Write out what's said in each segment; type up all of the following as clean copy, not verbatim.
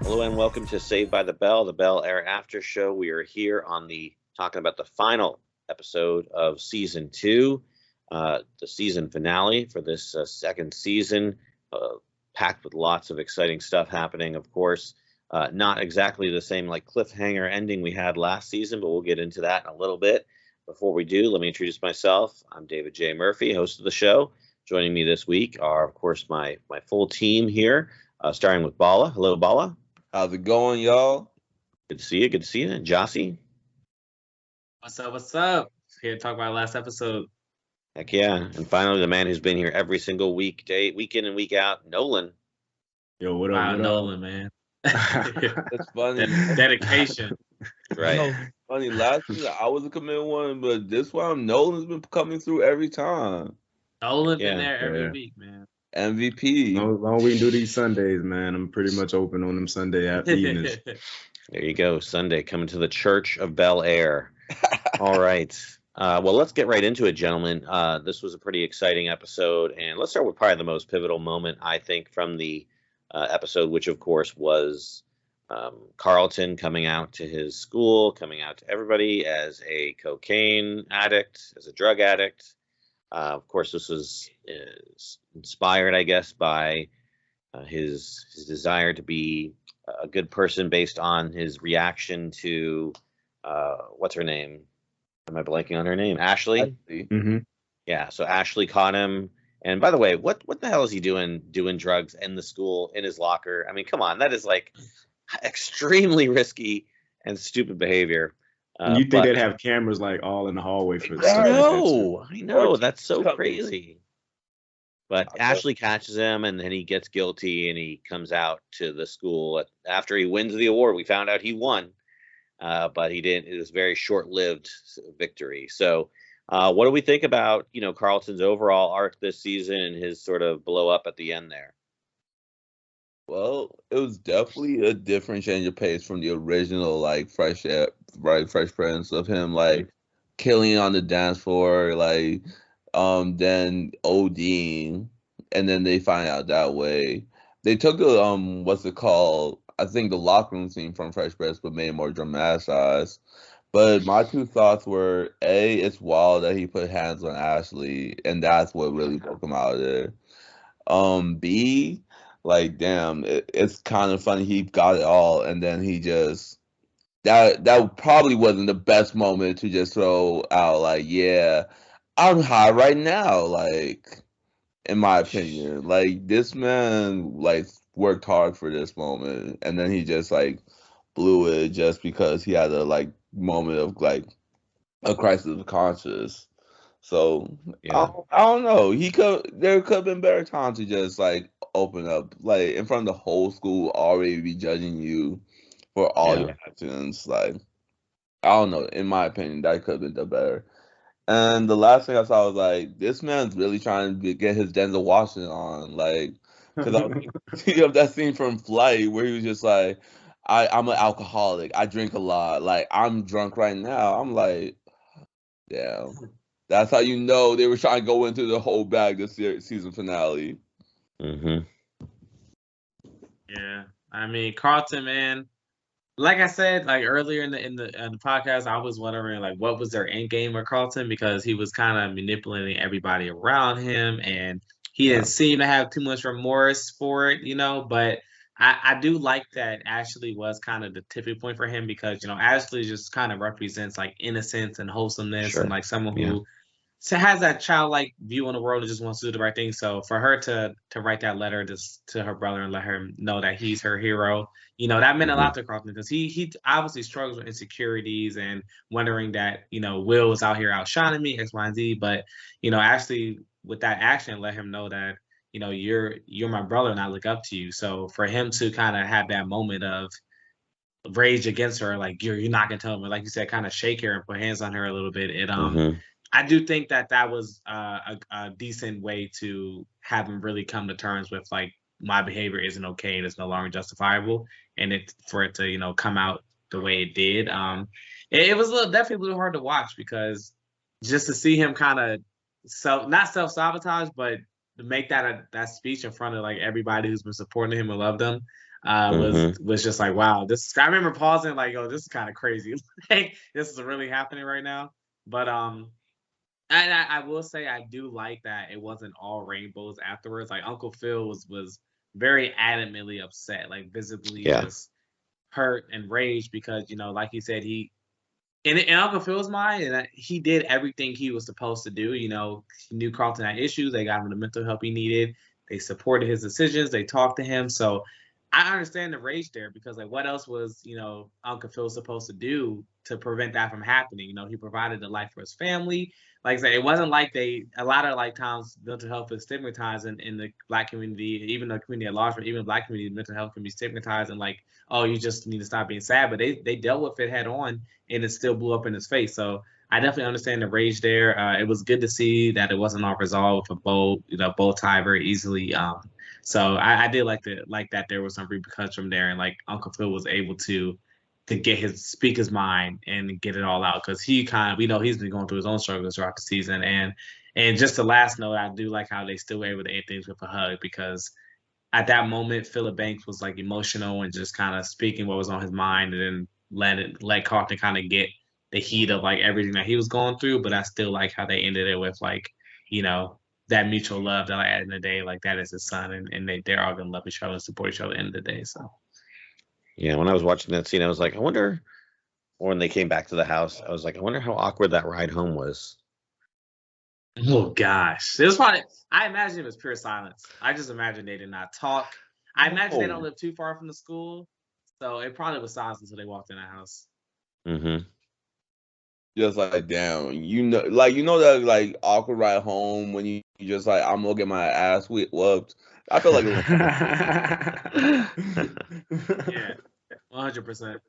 Hello and welcome to Saved by the Bel-Air After Show. We are here on talking about the final episode of season 2, the season finale for this second season, packed with lots of exciting stuff happening. Of course, not exactly the same like cliffhanger ending we had last season, but we'll get into that in a little bit. Before we do, let me introduce myself. I'm David J. Murphy, host of the show. Joining me this week are, of course, my full team here, starting with Bala. Hello, Bala. How's it going, y'all? Good to see you. Good to see you. Jossie. What's up? What's up? Here to talk about last episode. Heck yeah. And finally, the man who's been here every single weekday, week in and week out, Nolan. Yo, what up? Wow, what Nolan, up? man. It's funny. Dedication. Right. Funny, last season I was a committed one, but this one Nolan's been coming through every time. Nolan Yeah. been there every Yeah. week, man. MVP. Long we can do these Sundays, man. I'm pretty much open on them Sunday evenings. There you go. Sunday coming to the Church of Bel-Air. All right. Well, let's get right into it, gentlemen. This was a pretty exciting episode, and let's start with probably the most pivotal moment, I think, from the episode, which, of course, was Carlton coming out to his school, coming out to everybody as a cocaine addict, as a drug addict. Of course, this was inspired, I guess, by his desire to be a good person based on his reaction to what's her name? Am I blanking on her name? Ashley. Mm-hmm. Yeah. So Ashley caught him. And by the way, what the hell is he doing drugs in the school in his locker? I mean, come on, that is like extremely risky and stupid behavior. You think they'd have cameras like all in the hallway for the I know. That's so crazy. But Ashley catches him, and then he gets guilty, and he comes out to the school after he wins the award. We found out he won, but he didn't. It was a very short-lived victory. So, what do we think about Carlton's overall arc this season and his sort of blow up at the end there? Well, it was definitely a different change of pace from the original, like Fresh Prince of him, like killing on the dance floor, like then ODing, and then they find out that way. They took the what's it called? I think the locker room scene from Fresh Prince, but made it more dramatized. But my two thoughts were: A, it's wild that he put hands on Ashley, and that's what really broke him out of there. B, like, damn, it's kind of funny he got it all, and then he just that probably wasn't the best moment to just throw out like, yeah, I'm high right now. Like, in my opinion, like this man like worked hard for this moment, and then he just like blew it just because he had a like moment of like a crisis of conscience. So Yeah. I don't know. There could have been better time to just like open up, like in front of the whole school already be judging you for all your actions. Like, I don't know. In my opinion, that could have been the better. And the last thing I saw was like, this man's really trying to get his Denzel Washington on, like, because I was thinking of that scene from Flight where he was just like, I'm an alcoholic. I drink a lot. Like, I'm drunk right now. I'm like, yeah. That's how you know they were trying to go into the whole bag this season finale. Mm-hmm. Yeah. I mean, Carlton, man. Like I said, like earlier in the podcast, I was wondering like what was their end game with Carlton because he was kind of manipulating everybody around him, and he didn't seem to have too much remorse for it, But I do like that Ashley was kind of the tipping point for him because Ashley just kind of represents like innocence and wholesomeness and like someone who has that childlike view on the world and just wants to do the right thing. So for her to write that letter to her brother and let her know that he's her hero, that meant a lot to Carlton because he obviously struggles with insecurities and wondering that, Will is out here outshining me, X, Y, and Z. But, actually with that action, let him know that, you're my brother and I look up to you. So for him to kind of have that moment of rage against her, like you're not gonna tell me, like you said, kind of shake her and put hands on her a little bit. I do think that was a decent way to have him really come to terms with like my behavior isn't okay and it's no longer justifiable, and for it to come out the way it did. It was definitely a little hard to watch because just to see him kind of not self-sabotage, but to make that speech in front of like everybody who's been supporting him and loved him. was just like, wow, this. I remember pausing like, yo, this is kind of crazy. Like, this is really happening right now. But I will say I do like that it wasn't all rainbows afterwards. Like Uncle Phil was very adamantly upset, like visibly just hurt and raged because like he said, he in Uncle Phil's mind, and he did everything he was supposed to do. He knew Carlton had issues. They got him the mental help he needed. They supported his decisions. They talked to him. So I understand the rage there because, like, what else was Uncle Phil supposed to do to prevent that from happening? He provided the life for his family. Like I said, it wasn't like a lot of like times mental health is stigmatized in the Black community, even the community at large, but even the Black community, mental health can be stigmatized and like, oh, you just need to stop being sad. But they dealt with it head on, and it still blew up in his face. So I definitely understand the rage there. It was good to see that it wasn't all resolved for both tie very easily. So I did like that there was some repercussions from there, and like Uncle Phil was able to speak his mind and get it all out because we know he's been going through his own struggles throughout the season. And just the last note, I do like how they still were able to end things with a hug because at that moment, Philip Banks was like emotional and just kind of speaking what was on his mind, and then let Carlton kind of get the heat of like everything that he was going through. But I still like how they ended it with like, that mutual love that like, at the end of the day, like that is his son, and they're all gonna love each other and support each other at the end of the day. So yeah, when I was watching that scene, I was like, I wonder. Or when they came back to the house, I was like, I wonder how awkward that ride home was. oh gosh, it was probably. I imagine it was pure silence. I just imagine they did not talk. I imagine they don't live too far from the school, so it probably was silence until they walked in the house. Mm-hmm. Just like damn, that like awkward ride home when you just like I'm gonna get my ass whooped. I feel like it was yeah, 100%.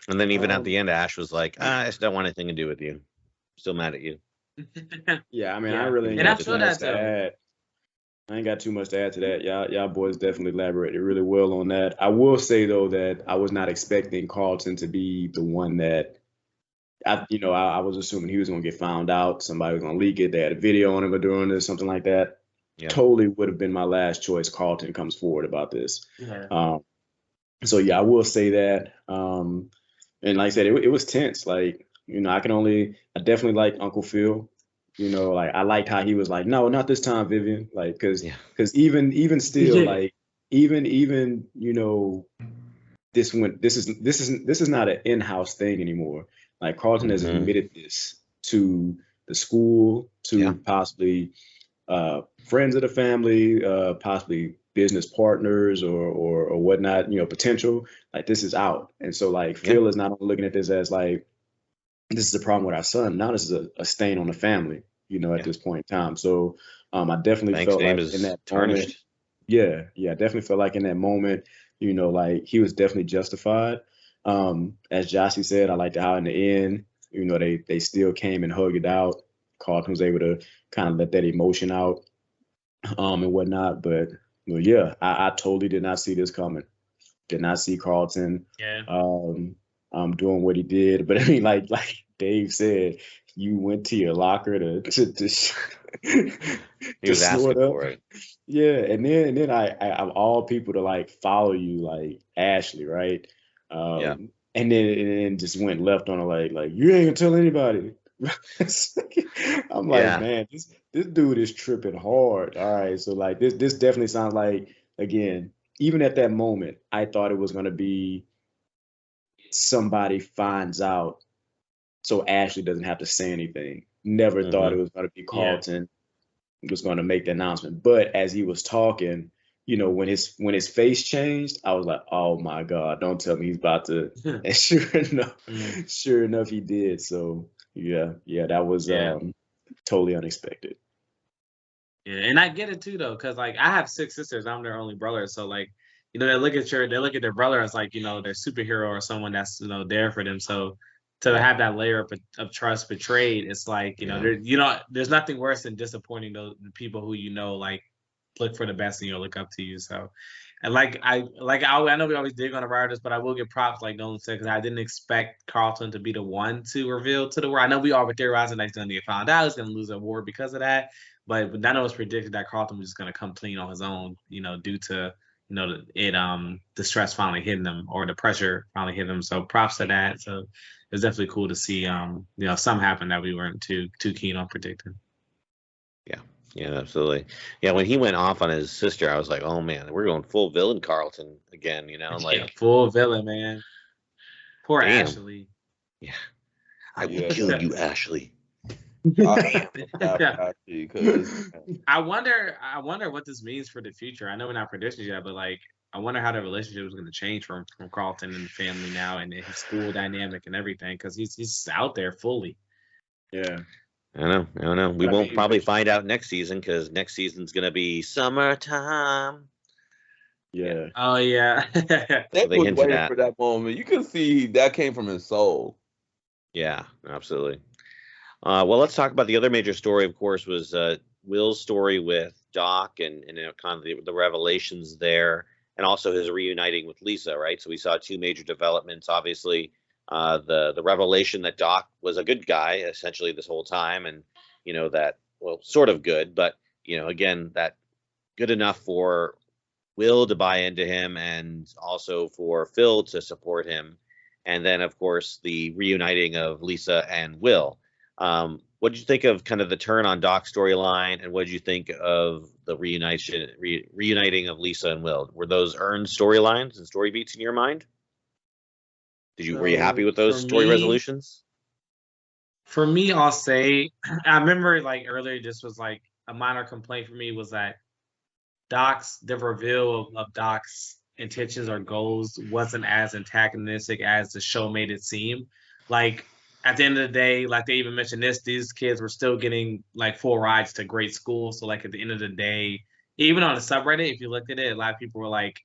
And then even at the end, Ash was like, I just don't want anything to do with you. Still mad at you. Yeah, I mean, Yeah. I really ain't And I got too feel much that, to too. add. I ain't got too much to add to that. Y'all boys definitely elaborated really well on that. I will say though that I was not expecting Carlton to be the one that I was assuming he was gonna get found out. Somebody was gonna leak it. They had a video on him doing this, something like that. Yeah. Totally would have been my last choice. Carlton comes forward about this. Yeah. So yeah, I will say that. And like I said, it was tense. Like, I definitely like Uncle Phil. Like I liked how he was like, no, not this time, Vivian. Like, because even still, Yeah. like even this is not an in-house thing anymore. Like Carlton has admitted this to the school, to possibly friends of the family, possibly business partners or whatnot, potential. Like this is out. And so like Phil is not only looking at this as like, this is a problem with our son. Now this is a stain on the family, at this point in time. So I definitely Banks' felt name like is in that tarnished. moment, I definitely felt like in that moment, like he was definitely justified. As Jossie said, I liked how in the end, they still came and hugged it out. Carlton was able to kind of let that emotion out, and whatnot. But yeah, I totally did not see this coming. Did not see Carlton doing what he did. But I mean, like Dave said, you went to your locker to he was asking for it. Yeah, and then I of all people to like follow you, like Ashley, right? And then just went left on a like you ain't gonna tell anybody. I'm like, man, this dude is tripping hard. All right, so like this definitely sounds like, again, even at that moment, I thought it was gonna be somebody finds out so Ashley doesn't have to say anything. Never thought it was gonna be Carlton was gonna make the announcement. But as he was talking, when his face changed, I was like, oh my God, don't tell me he's about to. And sure enough, he did. So yeah, that was totally unexpected. Yeah, and I get it too though, because like I have 6 sisters, I'm their only brother, so like they look at their brother as like their superhero or someone that's there for them. So to have that layer of trust betrayed, it's like there's nothing worse than disappointing the people who like look for the best and look up to you. So, and I know we always dig on the writers, but I will give props like Nolan said, because I didn't expect Carlton to be the one to reveal to the world. I know we all were theorizing that he's going to get found out, he's going to lose an award because of that. But none of us predicted that Carlton was just going to come clean on his own, due to the stress finally hitting them, or the pressure finally hitting them. So props to that. So it was definitely cool to see something happen that we weren't too keen on predicting. Yeah, absolutely. Yeah, when he went off on his sister, I was like, oh man, we're going full villain Carlton again, like full villain, man. Poor damn. Ashley. Yeah. I will kill you, Ashley. I wonder what this means for the future. I know we're not predicting yet, but like I wonder how the relationship is going to change from Carlton and the family now, and his school dynamic and everything, because he's out there fully. Yeah. I don't know. We won't probably find out next season, because next season's going to be summertime. Yeah. Oh, yeah. They was waiting for that moment. You can see that came from his soul. Yeah, absolutely. Well, let's talk about the other major story, of course, was Will's story with Doc and kind of the revelations there, and also his reuniting with Lisa, right? So we saw two major developments, obviously. The revelation that Doc was a good guy essentially this whole time, and that, well, sort of good, but again, that good enough for Will to buy into him, and also for Phil to support him, and then of course the reuniting of Lisa and Will. What did you think of kind of the turn on Doc's storyline, and what did you think of the reuniting of Lisa and Will? Were those earned storylines and story beats in your mind? Were you happy with those story resolutions? For me, I'll say, I remember like earlier, this was like a minor complaint for me, was that the reveal of Doc's intentions or goals wasn't as antagonistic as the show made it seem. Like at the end of the day, like they even mentioned these kids were still getting like full rides to great schools. So like at the end of the day, even on the subreddit, if you looked at it, a lot of people were like,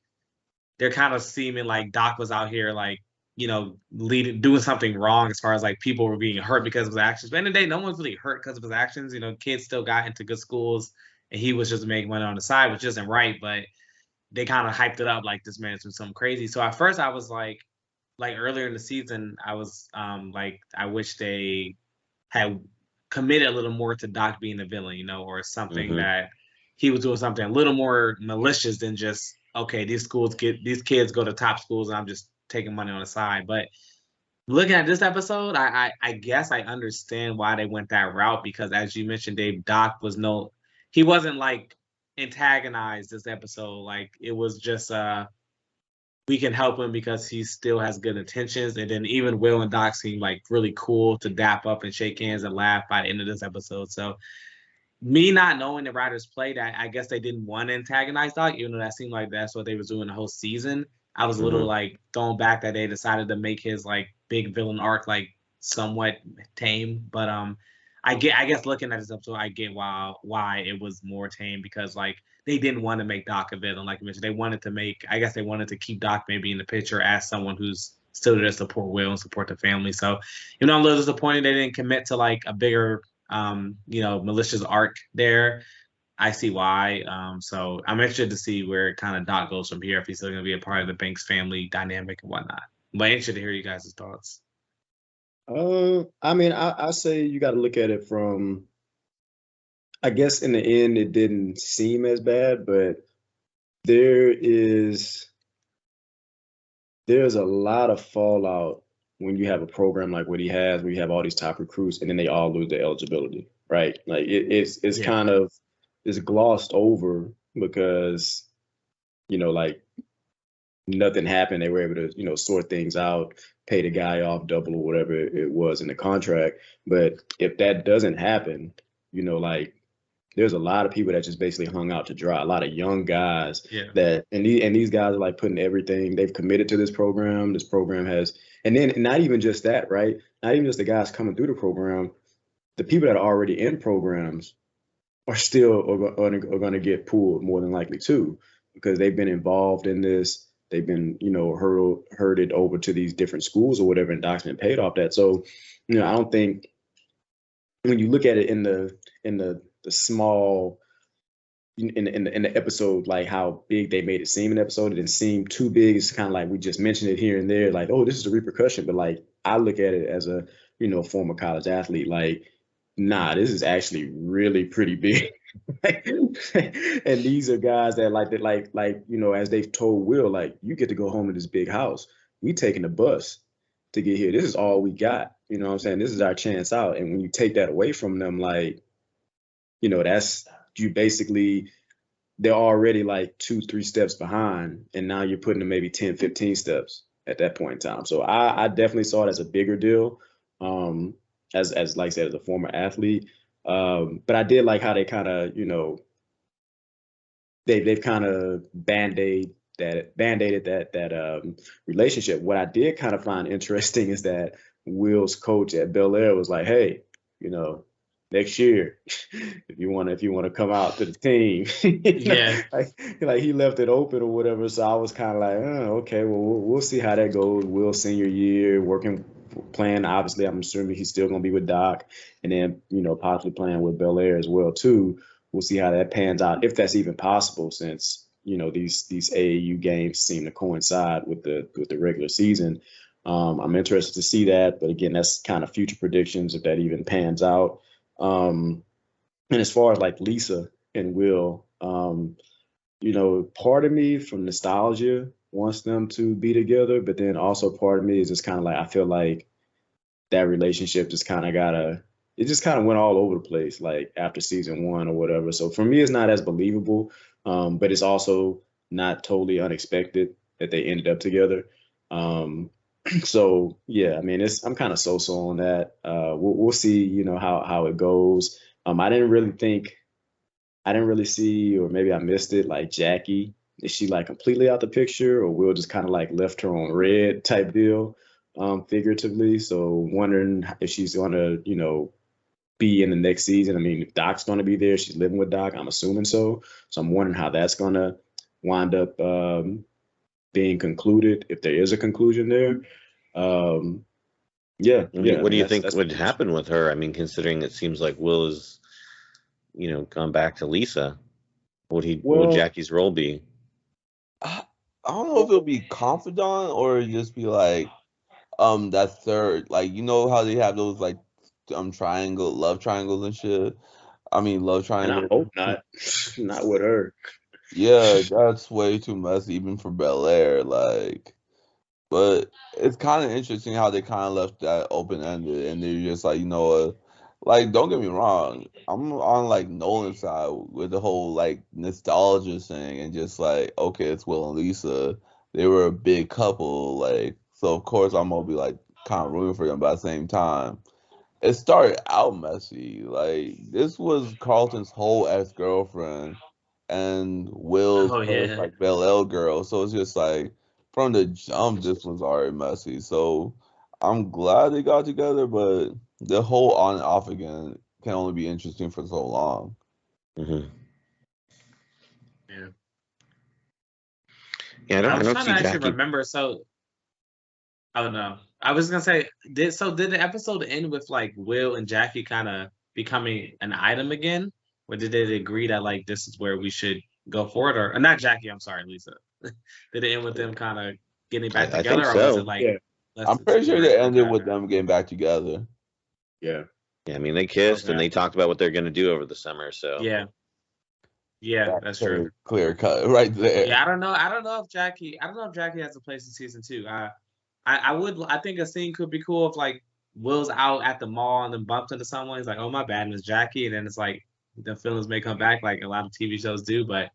they're kind of seeming like Doc was out here like, doing something wrong, as far as like people were being hurt because of his actions. But at the end of the day, no one's really hurt because of his actions. Kids still got into good schools, and he was just making money on the side, which isn't right. But they kind of hyped it up like this man's doing something crazy. So at first I was like earlier in the season, I was like, I wish they had committed a little more to Doc being the villain, or something that he was doing something a little more malicious than just, okay, these kids go to top schools and I'm just taking money on the side. But looking at this episode, I guess I understand why they went that route, because as you mentioned, Dave, Doc he wasn't like antagonized this episode. Like it was just we can help him because he still has good intentions. And then even Will and Doc seem like really cool to dap up and shake hands and laugh by the end of this episode. So me not knowing the writers played, I guess they didn't want to antagonize Doc, even though that seemed like that's what they was doing the whole season. I was a little like thrown back that they decided to make his like big villain arc like somewhat tame. But I guess looking at this episode, I get why it was more tame, because like they didn't want to make Doc a villain, like you mentioned. They wanted to keep Doc maybe in the picture as someone who's still there to support Will and support the family. So, I'm a little disappointed they didn't commit to like a bigger malicious arc there. I see why. So I'm interested to see where kind of Doc goes from here, if he's still going to be a part of the Banks family dynamic and whatnot. But interested to hear you guys' thoughts. I mean, I say you got to look at it from, I guess in the end, it didn't seem as bad, but there's a lot of fallout when you have a program like what he has, where you have all these top recruits and then they all lose their eligibility, right? Like it's kind of, it's glossed over because, like nothing happened. They were able to, sort things out, pay the guy off double or whatever it was in the contract. But if that doesn't happen, like there's a lot of people that just basically hung out to dry. A lot of young guys and these guys are like putting everything they've committed to this program. This program has, and then not even just that, right? Not even just the guys coming through the program. The people that are already in programs are still going to get pulled more than likely too, because they've been involved in this. They've been, herded over to these different schools or whatever, and Doc's been paid off that. So, I don't think when you look at it in the small, in the episode, like how big they made it seem in the episode, it didn't seem too big. It's kind of like we just mentioned it here and there, like, oh, this is a repercussion. But like I look at it as a, former college athlete, like nah, this is actually really pretty big. And these are guys that as they've told Will, like, you get to go home to this big house. We taking the bus to get here. This is all we got. You know what I'm saying? This is our chance out. And when you take that away from them, like, that's you basically they're already like 2, 3 steps behind, and now you're putting them maybe 10, 15 steps at that point in time. So I definitely saw it as a bigger deal. As like I said, as a former athlete. But I did like how they kind of, they've kind of band-aided that relationship. What I did kind of find interesting is that Will's coach at Bel-Air was like, hey, next year, if you want to come out to the team, Yeah. like he left it open or whatever. So I was kind of like, oh, okay, well, we'll see how that goes. Will's senior year, playing. Obviously, I'm assuming he's still going to be with Doc, and then possibly playing with Bel-Air as well too. We'll see how that pans out, if that's even possible, since these AAU games seem to coincide with the regular season. I'm interested to see that, but again, that's kind of future predictions if that even pans out. And as far as like Lisa and Will, part of me from nostalgia wants them to be together, but then also part of me is just kind of like, I feel like that relationship just kind of it just kind of went all over the place, like after season 1 or whatever. So for me, it's not as believable, but it's also not totally unexpected that they ended up together. So yeah, I mean, I'm kind of so on that. We'll see, how it goes. I didn't really see, or maybe I missed it. Like Jackie, is she like completely out the picture, or Will just kind of like left her on red type deal, figuratively? So wondering if she's gonna, be in the next season. I mean, if Doc's gonna be there, she's living with Doc. I'm assuming so. So I'm wondering how that's gonna wind up being concluded, if there is a conclusion there. Yeah. What do you think would happen with her? I mean, considering it seems like Will is, gone back to Lisa. What would Jackie's role be? I don't know if it'll be confidant or just be like that third, like, how they have those like love triangles and shit. I mean, love triangles. And I hope not. Not with her. Yeah, that's way too messy even for Bel-Air, like. But it's kind of interesting how they kind of left that open ended, and they're just like, like, don't get me wrong, I'm on like Nolan's side with the whole like nostalgia thing, and just like, okay, it's Will and Lisa, they were a big couple, like, so of course I'm gonna be like kind of rooting for them, but at the same time, it started out messy. Like, this was Carlton's whole ex-girlfriend and Will's first like Bel-Air girl. So it's just like from the jump this was already messy. So I'm glad they got together, but the whole on and off again can only be interesting for so long. Mm-hmm. Yeah. Yeah, I was don't trying see to actually Jackie. remember. So I don't know. I was gonna say, did the episode end with like Will and Jackie kind of becoming an item again, or did they agree that like this is where we should go forward, or not Jackie? I'm sorry, Lisa. Did it end with them kind of getting back I together, think or was it so. like Yeah. I'm pretty sure they ended with them getting back together. Yeah. Yeah, I mean, they kissed and they talked about what they're going to do over the summer. So yeah, that's true. Clear cut right there. Yeah, I don't know if Jackie has a place in season 2. I think a scene could be cool if like Will's out at the mall and then bumped into someone. He's like, "Oh, my bad, Miss Jackie," and then it's like the feelings may come back, like a lot of TV shows do. But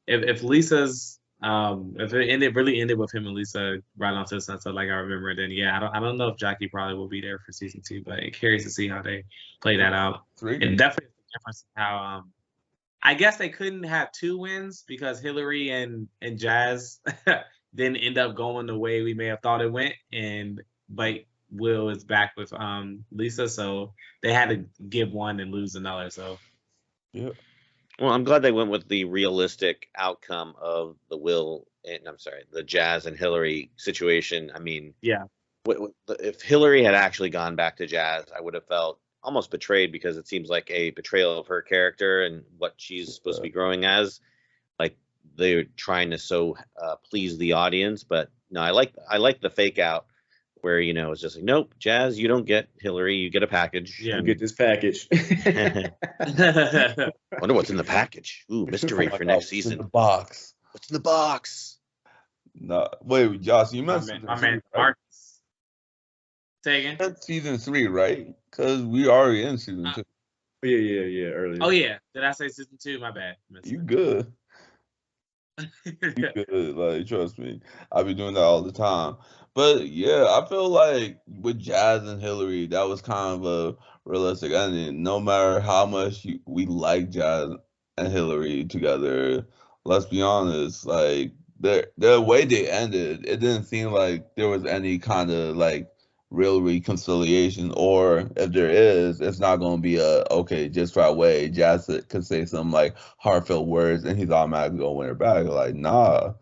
if Lisa's if it really ended with him and Lisa right onto the sunset, like I remember it, then yeah, I don't know if Jackie probably will be there for season 2, but I'm curious to see how they play that out. It definitely is a difference in how I guess they couldn't have 2 wins because Hillary and Jazz didn't end up going the way we may have thought it went, but Will is back with Lisa, so they had to give one and lose another. So yeah. Well, I'm glad they went with the realistic outcome of the Jazz and Hillary situation. I mean, yeah, if Hillary had actually gone back to Jazz, I would have felt almost betrayed because it seems like a betrayal of her character and what she's supposed to be growing as. Like they're trying to please the audience, but no, I like the fake out where it's just like, nope, Jazz, you don't get Hillary, you get a package. Yeah. You get this package. Wonder what's in the package. Ooh, mystery for next What's in season. the box? What's in the box? No, wait, Josh, you My meant man, season my 3, man right? Marcus. Say again. That's season 3, right? Because we already in season 2. Yeah, earlier. Oh yeah, did I say season 2? My bad. You good? You good? Like, trust me, I be doing that all the time. But yeah, I feel like with Jazz and Hillary, that was kind of a realistic ending. No matter how much we like Jazz and Hillary together, let's be honest, like the way they ended, it didn't seem like there was any kind of like real reconciliation, or if there is, it's not gonna be a okay just right away. Jazz could say some like heartfelt words and he's automatically gonna win her back. Like, nah,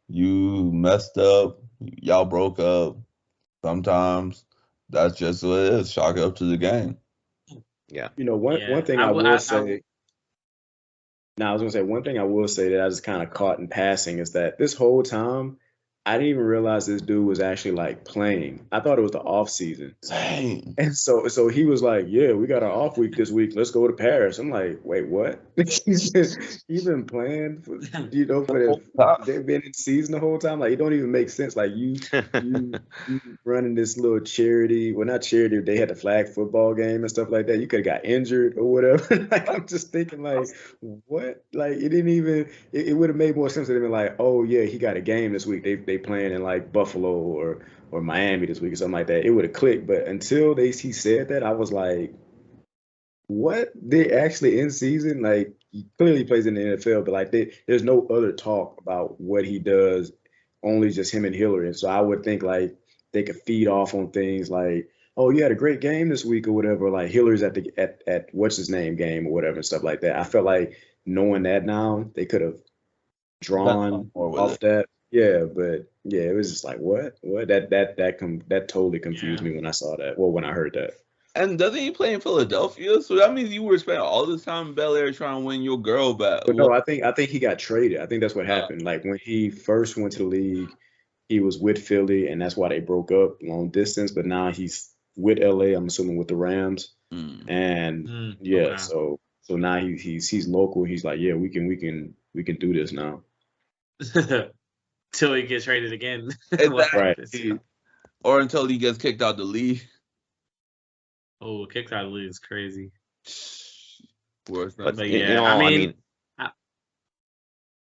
you messed up, y'all broke up. Sometimes that's just what it is. Chalk it up to the game. Yeah. One thing I will say. Now, I was gonna say one thing I will say that I just kind of caught in passing is that this whole time I didn't even realize this dude was actually like playing. I thought it was the off season. Same. And so he was like, "Yeah, we got our off week this week. Let's go to Paris." I'm like, "Wait, what?" He's been playing for they've been in season the whole time. Like, it don't even make sense. Like you running this little charity, well, not charity. They had the flag football game and stuff like that. You could have got injured or whatever. Like, I'm just thinking, like, what? Like, it didn't even. It would have made more sense to them. Like, oh yeah, he got a game this week. They playing in like Buffalo or Miami this week or something like that. It would have clicked. But until he said that, I was like, what? They actually in season? Like, he clearly plays in the NFL, but like there's no other talk about what he does, only just him and Hillary. And so I would think like they could feed off on things like, oh, you had a great game this week or whatever. Like Hillary's at what's his name game or whatever and stuff like that. I felt like knowing that now, they could have drawn off that. Yeah, but yeah, it was just like what that totally confused me when I saw that. Well, when I heard that. And doesn't he play in Philadelphia? So that means you were spending all this time in Bel-Air trying to win your girl back. But no, I think he got traded. I think that's what happened. Like when he first went to the league, he was with Philly, and that's why they broke up long distance. But now he's with LA. I'm assuming with the Rams. And yeah, so now he's local. He's like, yeah, we can do this now. Till he gets traded again. Right. Or until he gets kicked out the league. Oh, kicked out of the league is crazy. But yeah, I mean, oh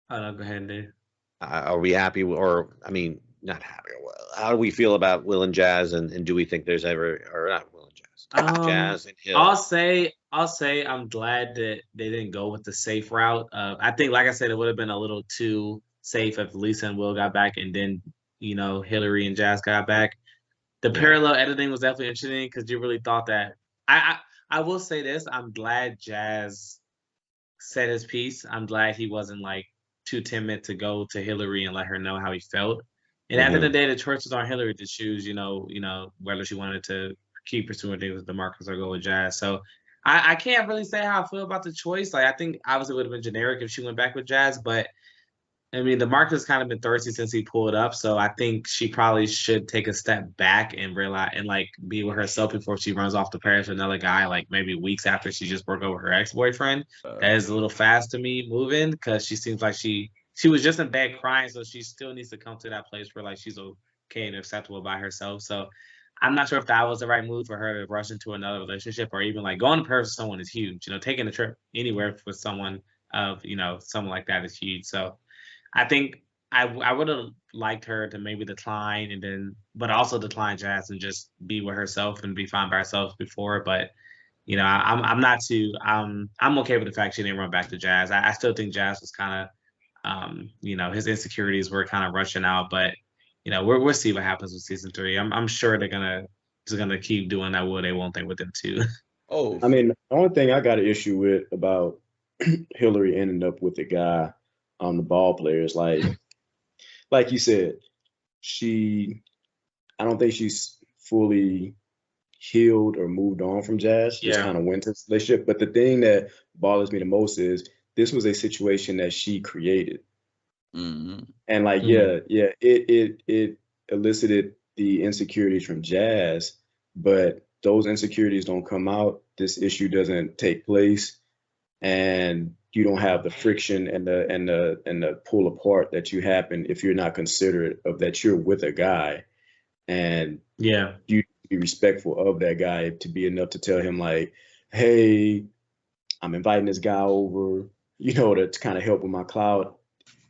no, go ahead, Dave. Are we happy, or I mean, not happy? How do we feel about Will and Jazz, and do we think there's ever, or not Will and Jazz, Jazz and Hill? I'll say I'm glad that they didn't go with the safe route. I think, like I said, it would have been a little too safe if Lisa and Will got back, and then Hillary and Jazz got back. The parallel editing was definitely interesting because you really thought that. I will say this: I'm glad Jazz said his piece. I'm glad he wasn't like too timid to go to Hillary and let her know how he felt. And at the end of the day, the choice was on Hillary to choose. Whether she wanted to keep pursuing things with DeMarcus or go with Jazz. So I can't really say how I feel about the choice. Like, I think obviously it would have been generic if she went back with Jazz, but I mean, DeMarcus kind of been thirsty since he pulled up, so I think she probably should take a step back and realize and like be with herself before she runs off to Paris with another guy. Like maybe weeks after she just broke up with her ex-boyfriend. That is a little fast to me moving because she seems like she was just in bed crying, so she still needs to come to that place where like she's okay and acceptable by herself. So I'm not sure if that was the right move for her to rush into another relationship, or even like going to Paris with someone is huge. Taking a trip anywhere with someone someone like that is huge. So I think I would have liked her to maybe decline but also decline Jazz and just be with herself and be fine by herself before. But I'm not too I'm okay with the fact she didn't run back to Jazz. I still think Jazz was kind of his insecurities were kind of rushing out, but we'll see what happens with season 3. I'm sure they're gonna keep doing that will they won't they with them too. Oh, I mean, the only thing I got an issue with about Hillary ending up with the guy on the ball players, like you said, I don't think she's fully healed or moved on from Jazz. Just kind of went to this relationship. But the thing that bothers me the most is this was a situation that she created. And like, it elicited the insecurities from Jazz, but those insecurities don't come out. This issue doesn't take place, and you don't have the friction and the pull apart that you happen if you're not considerate of that you're with a guy, and Yeah. you be respectful of that guy to be enough to tell him like, hey, I'm inviting this guy over, to kind of help with my cloud.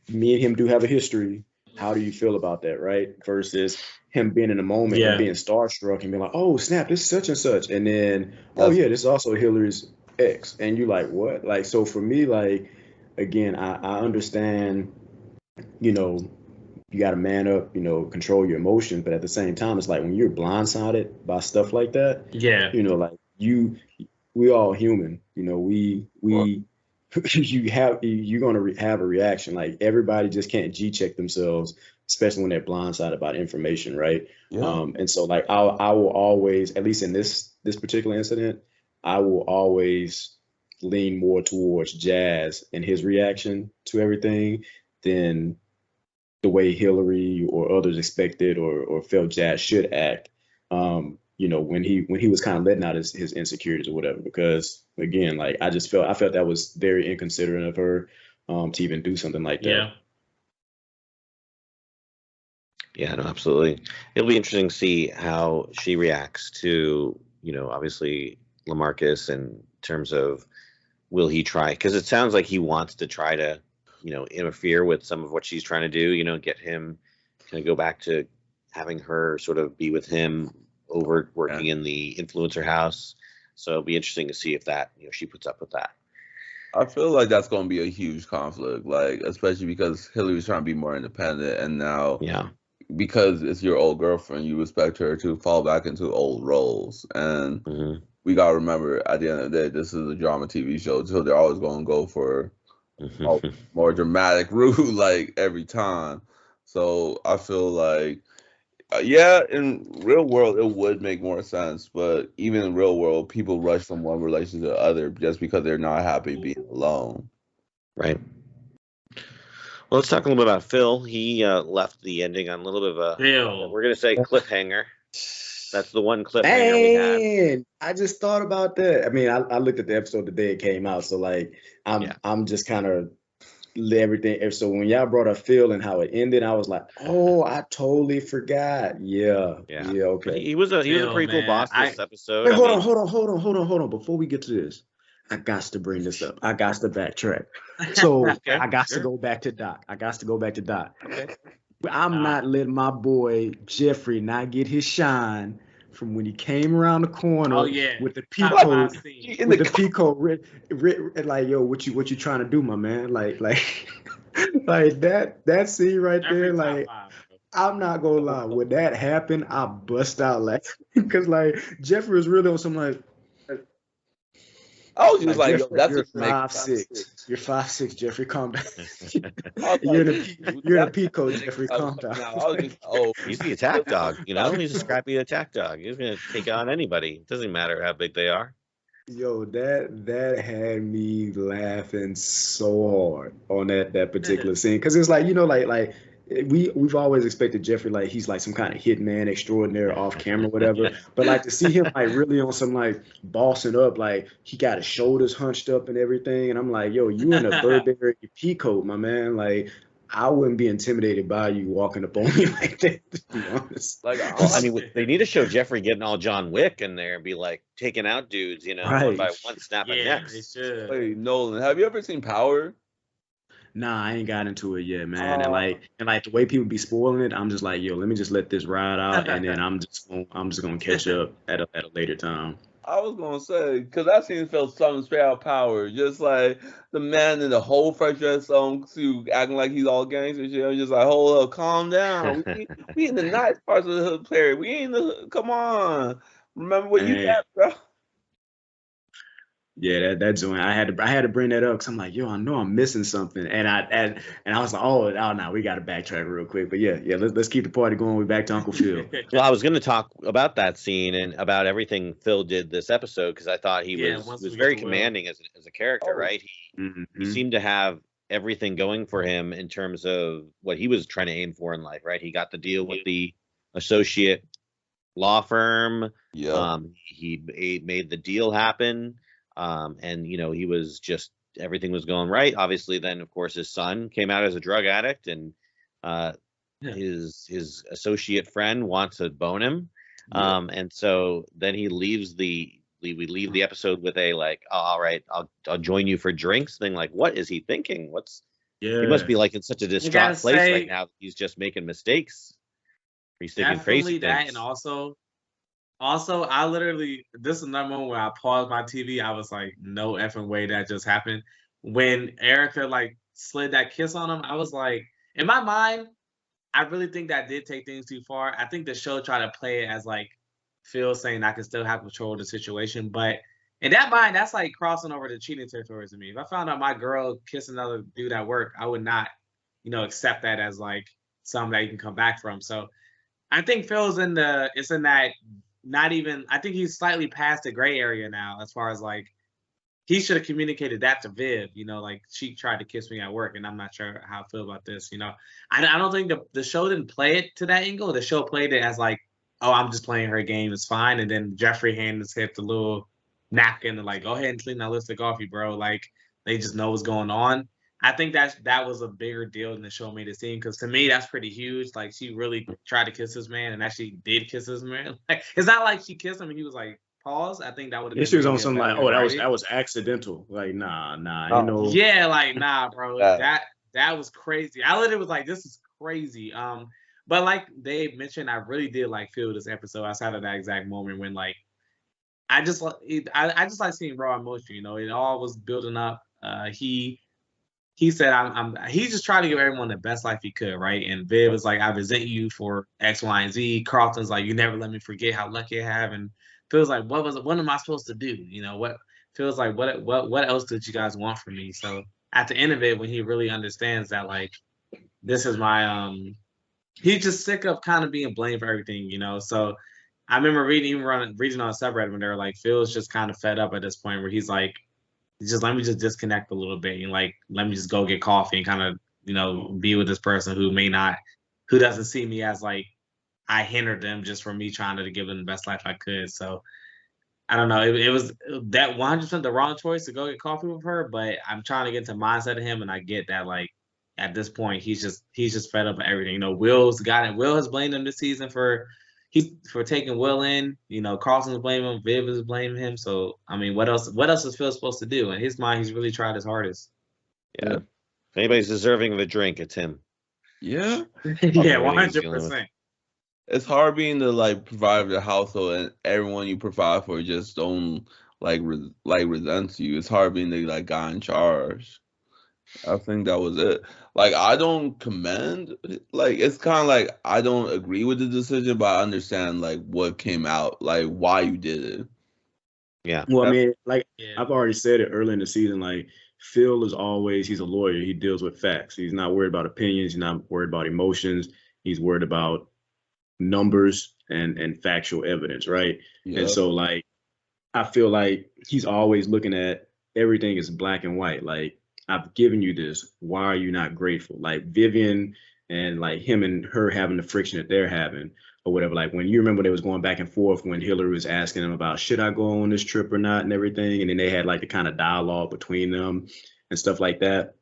Me and him do have a history. How do you feel about that, right? Versus him being in the moment and being starstruck and being like, oh, snap, this is such and such. And then, oh, yeah, this is also Hillary's ex. And you're like, what? Like, so for me, like, again, I understand, you got to man up, control your emotions. But at the same time, it's like when you're blindsided by stuff like that, like we all human, you're going to have a reaction. Like everybody just can't G-check themselves, especially when they're blindsided about information, right? Yeah. And so like I will always, at least in this particular incident, I will always lean more towards Jazz and his reaction to everything than the way Hillary or others expected or felt Jazz should act. When he was kind of letting out his insecurities or whatever, because again, like I felt that was very inconsiderate of her to even do something like that. Yeah, no, absolutely. It'll be interesting to see how she reacts to, obviously LaMarcus in terms of will he try, because it sounds like he wants to try to, interfere with some of what she's trying to do, get him kind of go back to having her sort of be with him over working in the influencer house. So it'll be interesting to see if that, she puts up with that. I feel like that's going to be a huge conflict, like especially because Hillary's trying to be more independent, and now because it's your old girlfriend, you expect her to fall back into old roles. And we got to remember, at the end of the day, this is a drama TV show, so they're always going to go for a more dramatic route, like every time. So I feel like, in real world, it would make more sense. But even in real world, people rush from one relationship to the other just because they're not happy being alone. Right. Well, let's talk a little bit about Phil. He left the ending on a little bit of a, we're going to say cliffhanger. That's the one cliffhanger we had. I just thought about that. I mean, I looked at the episode the day it came out, so like I'm just kind of everything. So when y'all brought up Phil and how it ended, I was like, oh, I totally forgot. Yeah, okay. But he was a pretty cool boss this episode. Wait, hold on. Before we get to this, I got to bring this up. I got to backtrack. So I got to go back to Doc. Okay. I'm not letting my boy Jeffrey not get his shine from when he came around the corner with the peacoat, like, yo, what you trying to do, my man? Like that scene right there, like. I'm not gonna lie, when that happened, I bust out laughing because like Jeffrey was really on some like. I was just like, yo, that's you're 5'6". You're 5'6", Jeffrey. Calm down. You're in a peacoat, Jeffrey. Calm down. He's the attack dog. He's a scrappy attack dog. He's gonna take on anybody. It doesn't matter how big they are. Yo, that had me laughing so hard on that particular scene because it's like like. We've always expected Jeffrey like he's like some kind of hitman extraordinaire off camera, whatever. But like to see him like really on some like bossing up, like he got his shoulders hunched up and everything, and I'm like, yo, you in a Burberry peacoat, my man. Like I wouldn't be intimidated by you walking up on me like that. To be honest, like I mean, they need to show Jeffrey getting all John Wick in there and be like taking out dudes, one by one, snapping necks. Wait, Nolan, have you ever seen Power? Nah, I ain't got into it yet, man. And like the way people be spoiling it, I'm just like, yo, let me just let this ride out, and then I'm just gonna catch up at a later time. I was gonna say, because that scene felt something straight out of Power, just like the man in the whole fresh dress suit acting like he's all gangster shit. I'm just like, hold up, calm down. We in the nice parts of the hood player. We ain't the come on. Remember what you got, bro. Yeah, that joint. I had to bring that up because I'm like, yo, I know I'm missing something, and I was like, oh no, we got to backtrack real quick. But yeah, let's keep the party going. We're back to Uncle Phil. Well, I was going to talk about that scene and about everything Phil did this episode because I thought he was very commanding as a character, right? He seemed to have everything going for him in terms of what he was trying to aim for in life, right? He got the deal with the associate law firm. Yeah. He made the deal happen. And he was just everything was going right. Obviously, then of course his son came out as a drug addict, and his associate friend wants to bone him. Yeah. And so then he leaves we leave the episode with a like, oh, all right, I'll join you for drinks thing. Like, what is he thinking? He must be like in such a distraught place right now that he's just making mistakes. He's thinking crazy that, things. and also, I literally, this is another moment where I paused my TV. I was like, no effing way that just happened. When Erica like slid that kiss on him, I was like, in my mind, I really think that did take things too far. I think the show tried to play it as like Phil saying I can still have control of the situation, but in that mind, that's like crossing over the cheating territory to me. If I found out my girl kissed another dude at work, I would not, accept that as like something that you can come back from. So I think Phil's in that not even, I think he's slightly past the gray area now as far as like he should have communicated that to Viv, like she tried to kiss me at work and I'm not sure how I feel about this, I don't think the show didn't play it to that angle. The show played it as like, oh, I'm just playing her game, it's fine. And then Jeffrey handed him the little napkin and like, go ahead and clean that lipstick off you, bro. Like they just know what's going on. I think that was a bigger deal than the show made it seem, because to me that's pretty huge. Like she really tried to kiss this man and actually did kiss this man. Like it's not like she kissed him and he was like, pause. I think that would have been. She was on something like, oh, that was accidental. Like nah, Yeah, like nah, bro. That was crazy. I literally was like, this is crazy. But like Dave mentioned, I really did like feel this episode outside of that exact moment when like I just like seeing raw emotion. It all was building up. He said, he's just trying to give everyone the best life he could, right? And Viv was like, I resent you for X, Y, and Z. Carlton's like, you never let me forget how lucky I have. And feels like, what am I supposed to do? What feels like, what else did you guys want from me? So at the end of it, when he really understands that, like, this is my, he's just sick of kind of being blamed for everything, So I remember reading on a subreddit when they were like, Phil's just kind of fed up at this point where he's like, just let me just disconnect a little bit and like let me just go get coffee and kind of be with this person who doesn't see me as like I hindered them just from me trying to give them the best life I could. So I don't know, it was that 100% the wrong choice to go get coffee with her, but I'm trying to get into the mindset of him, and I get that like at this point he's just fed up with everything. Will's got it. Will has blamed him this season for taking Will in. Carlson's blaming him, Viv is blaming him. So I mean, what else is Phil supposed to do? In his mind, he's really tried his hardest. Yeah. If anybody's deserving of a drink, it's him. Yeah. Yeah, 100%. It's hard being the like provider of the household and everyone you provide for just don't like resents you. It's hard being the like guy in charge. I think that was it. Like, I don't commend, like, it's kind of like I don't agree with the decision, but I understand like what came out, like why you did it. Yeah. Well, I mean, like I've already said it early in the season, like Phil is he's a lawyer. He deals with facts. He's not worried about opinions. He's not worried about emotions. He's worried about numbers and factual evidence, right? Yeah. And so like I feel like he's always looking at everything as black and white. Like, I've given you this. Why are you not grateful? Like Vivian and like him and her having the friction that they're having or whatever. Like when you remember they was going back and forth when Hillary was asking him about should I go on this trip or not and everything. And then they had like the kind of dialogue between them and stuff like that.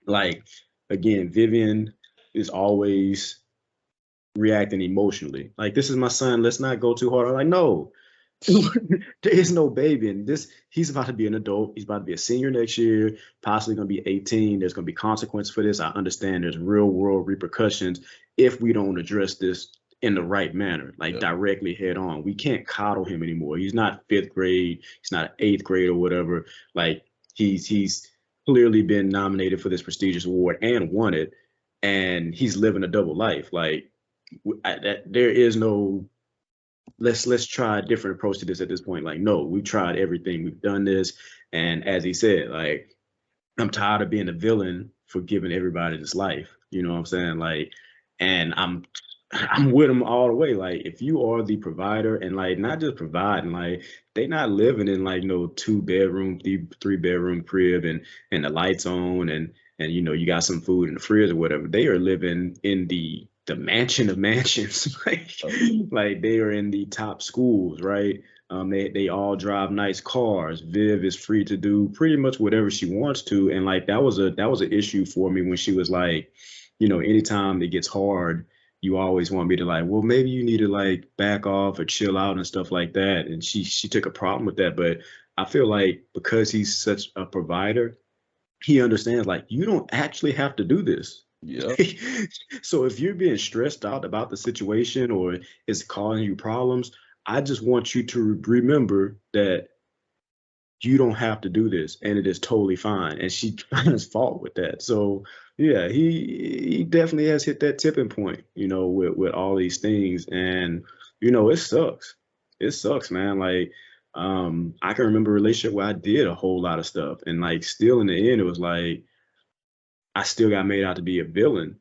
Like, again, Vivian is always reacting emotionally. Like, this is my son. Let's not go too hard. I'm like, no. There is no baby in this. He's about to be an adult. He's about to be a senior next year, possibly going to be 18. There's going to be consequences for this. I understand there's real world repercussions if we don't address this in the right manner, like directly head on. We can't coddle him anymore. He's not 5th grade. He's not 8th grade or whatever. Like he's clearly been nominated for this prestigious award and won it, and he's living a double life. Like there is no. Let's try a different approach to this at this point. Like, no, we've tried everything. We've done this. And as he said, like, I'm tired of being a villain for giving everybody this life. You know what I'm saying? Like, and I'm with him all the way. Like, if you are the provider and like not just providing, like they not living in like no 2-bedroom, 3-bedroom crib and the lights on and you know you got some food in the fridge or whatever. They are living in the the mansion of mansions. Like they are in the top schools, right? They all drive nice cars. Viv is free to do pretty much whatever she wants to, and like that was an issue for me when she was like, anytime it gets hard, you always want me to like, well, maybe you need to like back off or chill out and stuff like that. And she took a problem with that, but I feel like because he's such a provider, he understands like you don't actually have to do this. Yeah. So if you're being stressed out about the situation or it's causing you problems, I just want you to remember that you don't have to do this and it is totally fine. And she finds fault with that. So yeah, he definitely has hit that tipping point, with all these things. And it sucks. It sucks, man. Like I can remember a relationship where I did a whole lot of stuff and like still in the end it was like I still got made out to be a villain.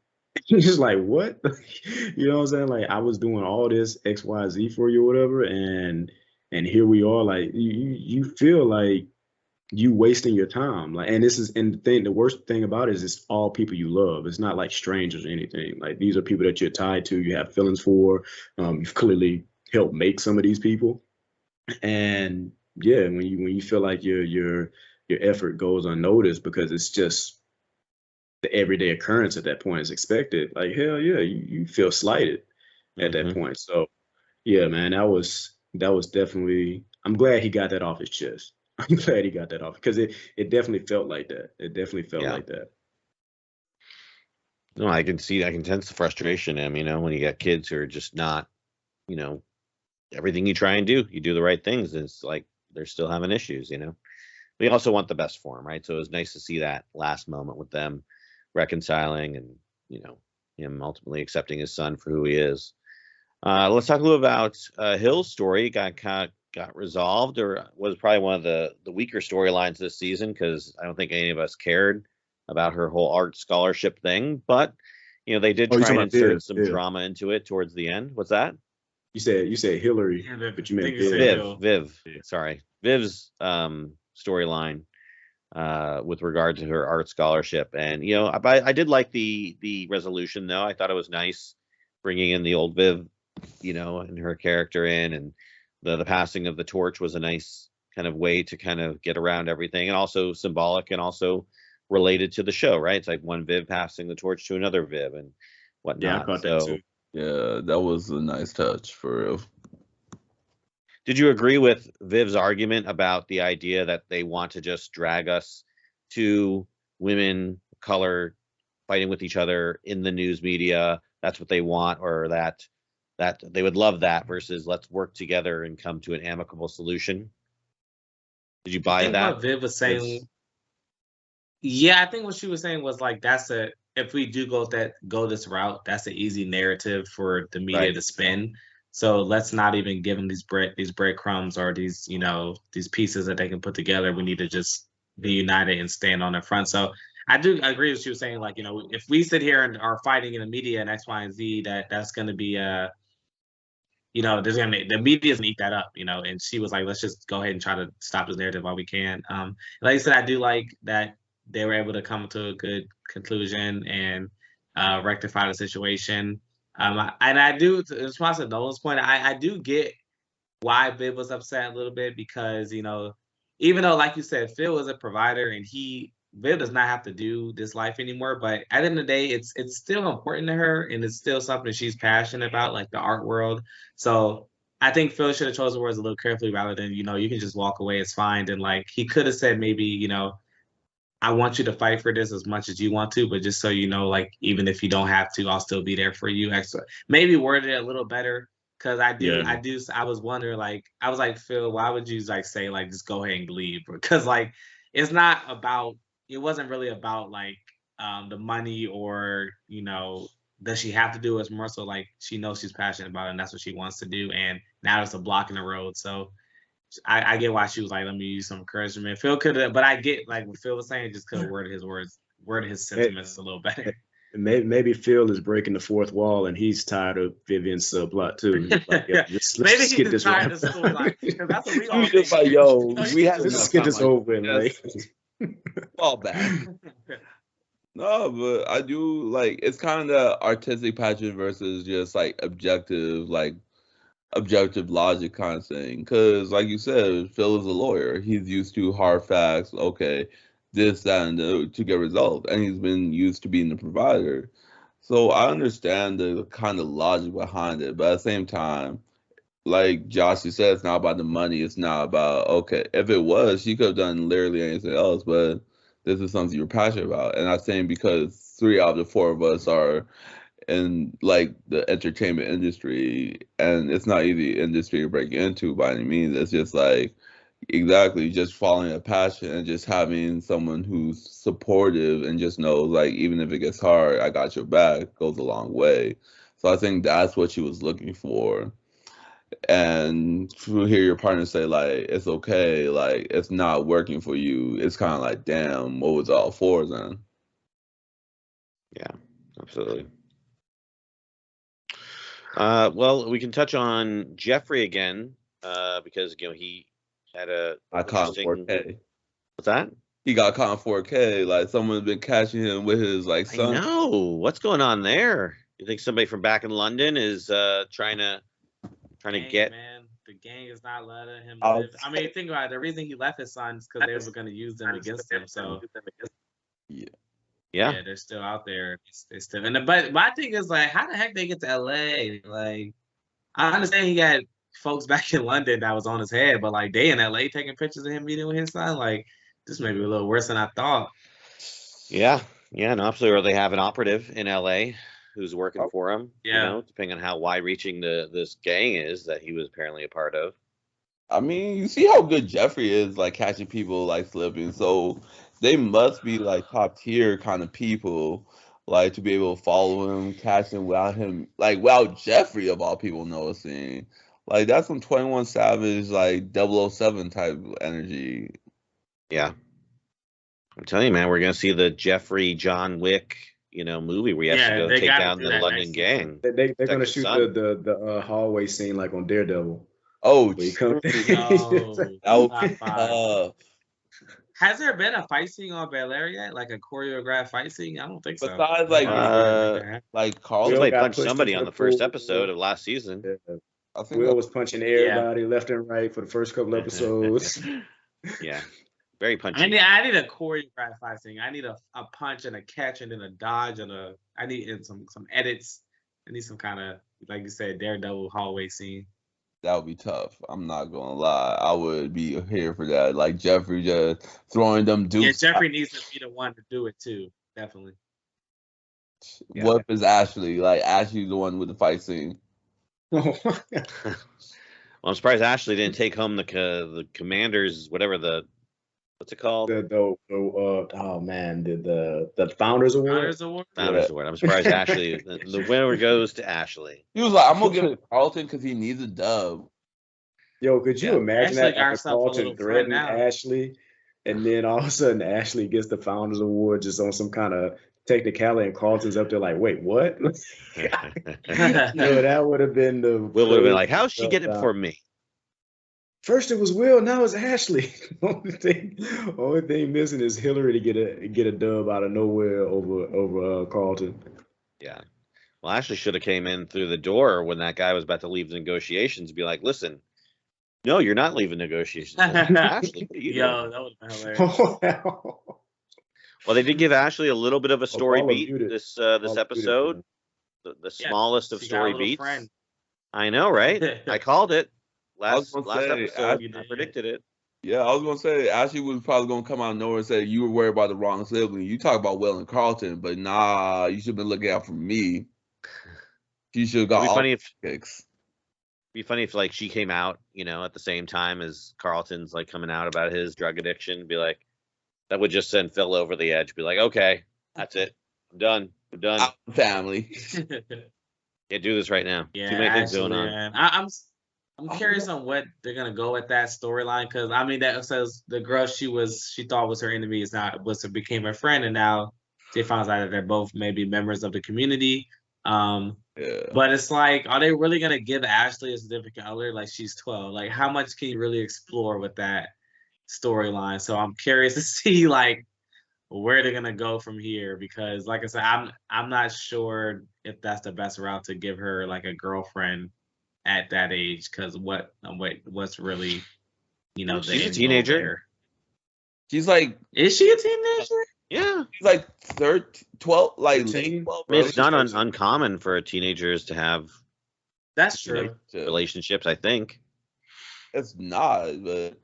It's just like what? You know what I'm saying? Like I was doing all this XYZ for you or whatever, and here we are. Like you feel like you wasting your time. Like, and the worst thing about it is it's all people you love. It's not like strangers or anything. Like these are people that you're tied to, you have feelings for. You've clearly helped make some of these people. And yeah, when you feel like your effort goes unnoticed because it's just the everyday occurrence at that point is expected, like hell yeah, you feel slighted at that point. So yeah, man, that was definitely. I'm glad he got that off his chest. I'm glad he got that off because it definitely felt like that. It definitely felt Yeah. like that. No, I can sense the frustration in him, when you got kids who are just not, everything you try and do, you do the right things, and it's like they're still having issues. We also want the best for him, right? So it was nice to see that last moment with them reconciling and, him ultimately accepting his son for who he is. Let's talk a little about Hill's story. Got resolved, or was probably one of the weaker storylines this season because I don't think any of us cared about her whole art scholarship thing. But they did try and insert some drama into it towards the end. What's that? You said Hillary, but you meant Viv. Sorry, Viv's storyline with regard to her art scholarship, and I did like the resolution though. I thought it was nice bringing in the old Viv, and her character in, and the passing of the torch was a nice kind of way to kind of get around everything, and also symbolic and also related to the show, right? It's like one Viv passing the torch to another Viv and whatnot. Yeah, I caught that too. Yeah, that was a nice touch for real. Did you agree with Viv's argument about the idea that they want to just drag us to women of color fighting with each other in the news media? That's what they want, or that they would love that versus let's work together and come to an amicable solution? Did you buy that? What Viv was saying. Yeah, I think what she was saying was like if we do go this route, that's an easy narrative for the media to spin. So let's not even give them these breadcrumbs or these these pieces that they can put together. We need to just be united and stand on the front. So I do agree with what she was saying. Like if we sit here and are fighting in the media and X, Y, and Z, that's going to be the media's gonna eat that up. And she was like, let's just go ahead and try to stop this narrative while we can. Like I said, I do like that they were able to come to a good conclusion and rectify the situation. And I do, in response to Nolan's point, I do get why Viv was upset a little bit because, even though, like you said, Phil is a provider and Viv does not have to do this life anymore, but at the end of the day, it's still important to her and it's still something she's passionate about, like the art world. So I think Phil should have chosen words a little carefully rather than, you can just walk away, it's fine. And like, he could have said maybe, I want you to fight for this as much as you want to, but just so you know, like, even if you don't have to, I'll still be there for you. Extra, maybe worded it a little better. Cause I was wondering, like, I was like, Phil, why would you like say like, just go ahead and leave? Because like, it wasn't really about like the money or, does she have to do it? It's more so like, she knows she's passionate about it and that's what she wants to do. And now it's a block in the road. So I get why she was like, let me use some encouragement. Phil could have, but I get like what Phil was saying, just could have worded his sentiments a little better. Maybe Phil is breaking the fourth wall and he's tired of Vivian's subplot too. Like, maybe he's just tired of the storyline. That's what we all think. Like, yo, we have to get this over with. Like, fall back. No, but I do like it's kind of artistic passion versus just like objective logic kind of thing. Because, like you said, Phil is a lawyer. He's used to hard facts. Okay, this, that, and to get results, and he's been used to being the provider. So I understand the kind of logic behind it, but at the same time, like Josh, you said, it's not about the money. It's not about, okay, if it was, she could have done literally anything else, but this is something you're passionate about. And I'm saying because three out of the four of us are in like the entertainment industry, and it's not easy industry to break into by any means. It's just like exactly just following a passion and just having someone who's supportive and just knows like even if it gets hard, I got your back goes a long way. So I think that's what she was looking for. And to hear your partner say like it's okay, like it's not working for you, it's kind of like damn, what was it all for then? Yeah, absolutely. Well, we can touch on Jeffrey again because he had a I caught him interesting. 4K. What's that? He got caught in 4K. Like someone's been catching him with his like I son. know. What's going on there? You think somebody from back in London is trying to get? Man, the gang is not letting him live. I mean, think about it. The reason he left his sons because they were going to use them against him. So yeah, they're still out there. They still. But my thing is like, how the heck they get to LA? Like, I understand he got folks back in London that was on his head, but like they in LA taking pictures of him meeting with his son. Like, this may be a little worse than I thought. Yeah, and absolutely. Or they have an operative in LA who's working for him. Yeah. Depending on how wide-reaching this gang is that he was apparently a part of. I mean, you see how good Jeffrey is, like catching people like slipping. So they must be like top tier kind of people, like to be able to follow him, catch him without Jeffrey of all people noticing. Like that's some 21 Savage, like 007 type energy. Yeah. I'm telling you, man, we're gonna see the Jeffrey John Wick, movie where he has to go take down the London gang. They're gonna shoot the hallway scene like on Daredevil. Oh, Has there been a fight scene on Bel-Air yet? Like a choreographed fight scene? I don't think so. Besides like Carl punched somebody on the first episode of last season. Yeah. I think Will was punching everybody left and right for the first couple episodes. Yeah. Very punchy. I need a choreographed fight scene. I need a punch and a catch and then a dodge and I need some edits. I need some kind of, like you said, Daredevil hallway scene. That would be tough. I'm not gonna lie. I would be here for that. Like Jeffrey just throwing them dudes. Yeah, Jeffrey needs to be the one to do it too. Definitely. Yeah. What is Ashley? Like Ashley's the one with the fight scene. Well, I'm surprised Ashley didn't take home the Commanders, whatever what's it called? Oh man, the Founders Award. Founders Award. I'm surprised Ashley. The winner goes to Ashley. He was like, "I'm gonna give it to Carlton because he needs a dub." Yo, could you imagine that after Carlton threatened Ashley, and then all of a sudden Ashley gets the Founders Award just on some kind of technicality, and Carlton's up there like, "Wait, what?" That would have been Will would have been like, "How's she getting it before me?" First it was Will, now it's Ashley. Only thing missing is Hillary to get a dub out of nowhere over Carlton. Yeah. Well, Ashley should have came in through the door when that guy was about to leave the negotiations and be like, "Listen, no, you're not leaving negotiations." Ashley, yo, that would have been hilarious. Well, they did give Ashley a little bit of a story beat this episode. The smallest of story beats. Friend. I know, right? I called it. Last episode, I predicted it. Yeah, I was gonna say Ashley was probably gonna come out of nowhere and say you were worried about the wrong sibling. You talk about Will and Carlton, but nah, you should have been looking out for me. You should have got all kicks. Be funny if like she came out, at the same time as Carlton's like coming out about his drug addiction. Be like, that would just send Phil over the edge. Be like, okay, that's it. I'm done. Family. Yeah, do this right now. Yeah, too many things going on. I'm curious on what they're gonna go with that storyline because I mean that says the girl she thought was her enemy became her friend and now she finds out that they're both maybe members of the community. But it's like, are they really gonna give Ashley a significant other? Like she's 12. Like how much can you really explore with that storyline? So I'm curious to see like where they're gonna go from here, because like I said, I'm not sure if that's the best route to give her like a girlfriend at that age, because what's really, the She's a end goal teenager. there. She's like, Is she a teenager? Yeah. she's like 13, 12, like 13? late 12. I mean, it's not early 13. uncommon for teenagers to have That's you know, true. relationships, I think. It's not, but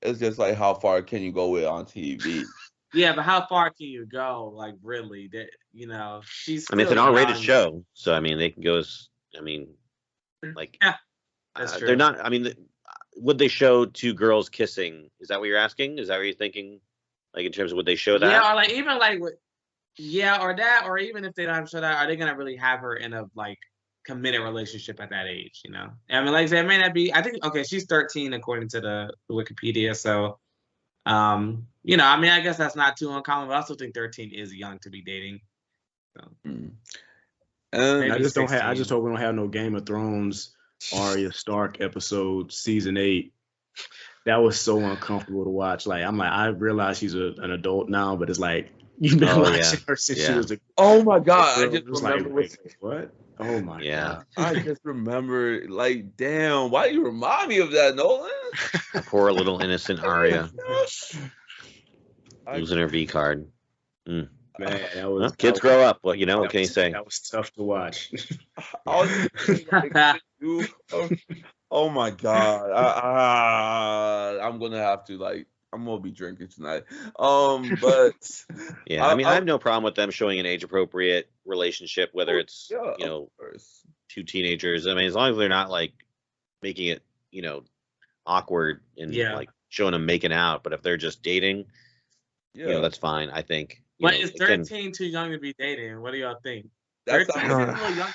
it's just like how far can you go with on TV? Yeah, but how far can you go? Like, really? That she's. I mean, it's an still R-rated young. show, so I mean, they can go as. I mean, like, Yeah, that's true. they're not. I mean, would they show two girls kissing? Is that what you're asking? Is that what you're thinking? Like, in terms of would they show that? Yeah, or like even like with, or that, or even if they don't show that, are they gonna really have her in a like committed relationship at that age? I mean, like I said, it may not be. I think she's 13 according to the Wikipedia. So, I mean, I guess that's not too uncommon, but I also think 13 is young to be dating. So. And Maybe I just 16. hope we don't have no Game of Thrones Arya Stark episode season 8. That was so uncomfortable to watch. Like I realize she's an adult now, but it's like you've been watching her since she was a. oh my god, I just was remember like, wait, what? Oh my god! I just remember, like, damn, why do you remind me of that, Nolan? Poor little innocent Arya losing her V card. Man, that was kids grow up. What what can you say? That was tough to watch. I was like, oh my god, I'm gonna have to I'm gonna be drinking tonight. But yeah, I mean, I have no problem with them showing an age-appropriate relationship, whether it's two teenagers. I mean, as long as they're not like making it awkward and like showing them making out. But if they're just dating, that's fine. I think. But is 13 too young to be dating? What do y'all think? 13 is a little young.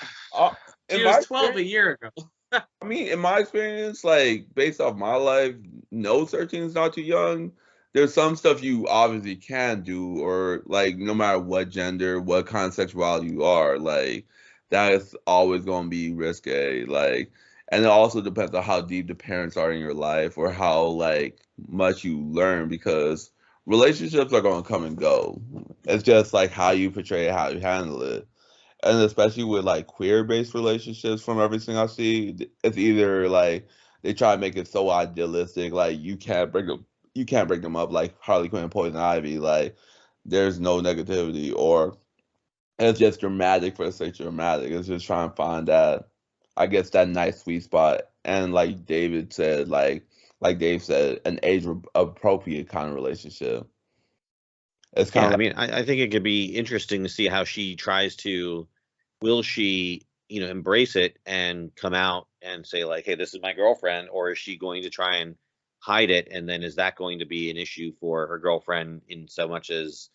She was 12 a year ago. I mean, in my experience, like based off my life, no, 13 is not too young. There's some stuff you obviously can do, or like no matter what gender, what kind of sexuality you are, like that is always going to be risque. Like, and it also depends on how deep the parents are in your life, or how like much you learn, because relationships are going to come and go. It's just like how you portray it, how you handle it. And especially with like queer-based relationships, from everything I see, it's either like they try to make it so idealistic, like you can't break them up, like Harley Quinn and Poison Ivy, like there's no negativity, or it's just dramatic for the sake of dramatic. It's just trying to find that, I guess, that nice sweet spot. And like Dave said, an age-appropriate kind of relationship. It's kind of I mean, I think it could be interesting to see how she tries to. Will she, embrace it and come out and say like, "Hey, this is my girlfriend," or is she going to try and hide it? And then is that going to be an issue for her girlfriend, in so much as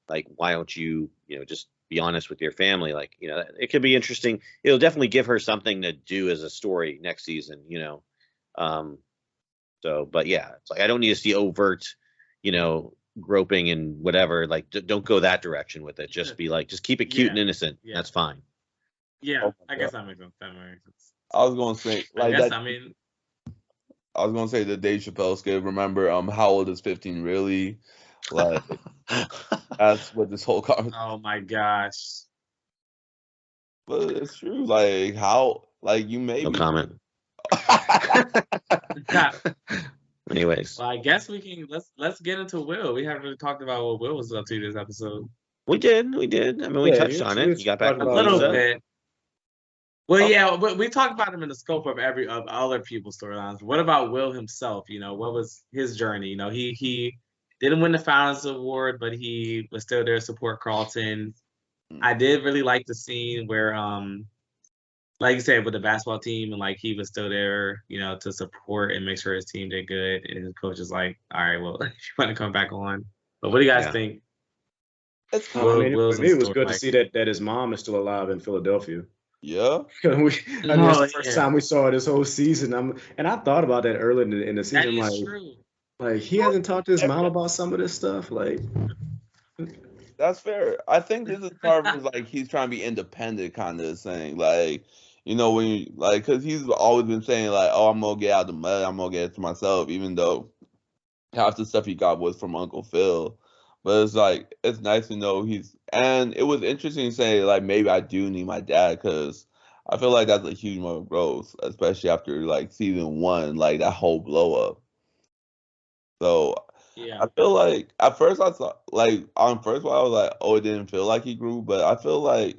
like, why don't you, just be honest with your family? Like, it could be interesting. It'll definitely give her something to do as a story next season. So, but yeah, it's like I don't need to see overt, groping and whatever. Like, don't go that direction with it. Just be like, just keep it cute and innocent. Yeah. That's fine. Yeah, I guess that makes sense. I was gonna say I was gonna say the Dave Chappelle skit. Remember, how old is 15 really? Like, that's what this whole Oh my gosh! But it's true. Like how? Like you may. No comment. Anyways, well, I guess we can let's get into Will. We haven't really talked about what Will was up to this episode. We did. I mean, we touched on it. You got back a little bit. Well, yeah, but we talked about him in the scope of other people's storylines. What about Will himself? What was his journey? He didn't win the Founders Award, but he was still there to support Carlton. I did really like the scene where, like you said, with the basketball team, and like he was still there, to support and make sure his team did good. And his coach is like, "All right, well, if you want to come back on." But what do you guys think? For me, it was good to see that his mom is still alive in Philadelphia. Yeah, it's the first time we saw it this whole season. And I thought about that early in the season. That is true. Like he hasn't talked to his mom about some of this stuff. Like, that's fair. I think this is part of his, like, he's trying to be independent kind of thing. Like, when you because he's always been saying like, "Oh, I'm gonna get out of the mud. I'm gonna get it to myself," even though half the stuff he got was from Uncle Phil. But it's like it's nice to know and it was interesting to say like maybe I do need my dad because I feel like that's a huge amount of growth, especially after like season 1, like that whole blow up. So Yeah. I feel like at first I thought like on first one I was like, oh, it didn't feel like he grew, but I feel like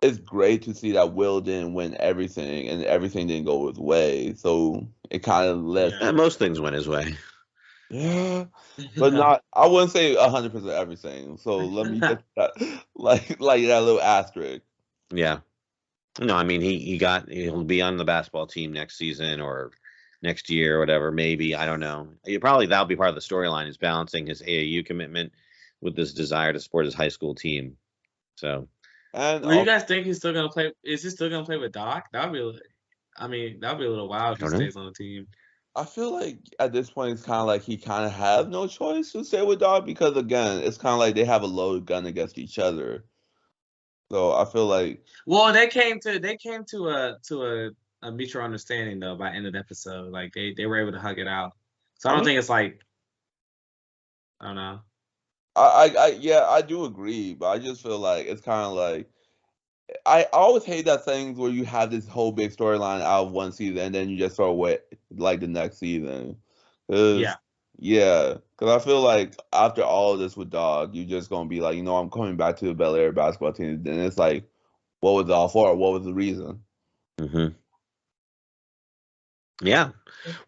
it's great to see that Will didn't win everything and everything didn't go his way. So it kind of lets Most things went his way. yeah, but not. I wouldn't say 100% everything. So let me get that like that little asterisk. Yeah. No, I mean he'll be on the basketball team next season or next year or whatever. Maybe I don't know. That'll be part of the storyline is balancing his AAU commitment with this desire to support his high school team. So, And Well, you guys think he's still gonna play? Is he still gonna play with Doc? That'd be, that'd be a little wild if he stays on the team. I feel like at this point it's kind of like he kind of has no choice to stay with Dog because again it's kind of like they have a loaded gun against each other. So I feel like Well, they came to a mutual understanding though by end of the episode. Like they were able to hug it out. So I don't think it's like I don't know. I do agree, but I just feel like it's kind of like I always hate that things where you have this whole big storyline out of one season and then you just throw away like the next season. Yeah, because I feel like after all of this with Dog, you're just gonna be like, I'm coming back to the Bel-Air basketball team. Then it's like, what was it all for? What was the reason? Mm-hmm. Yeah.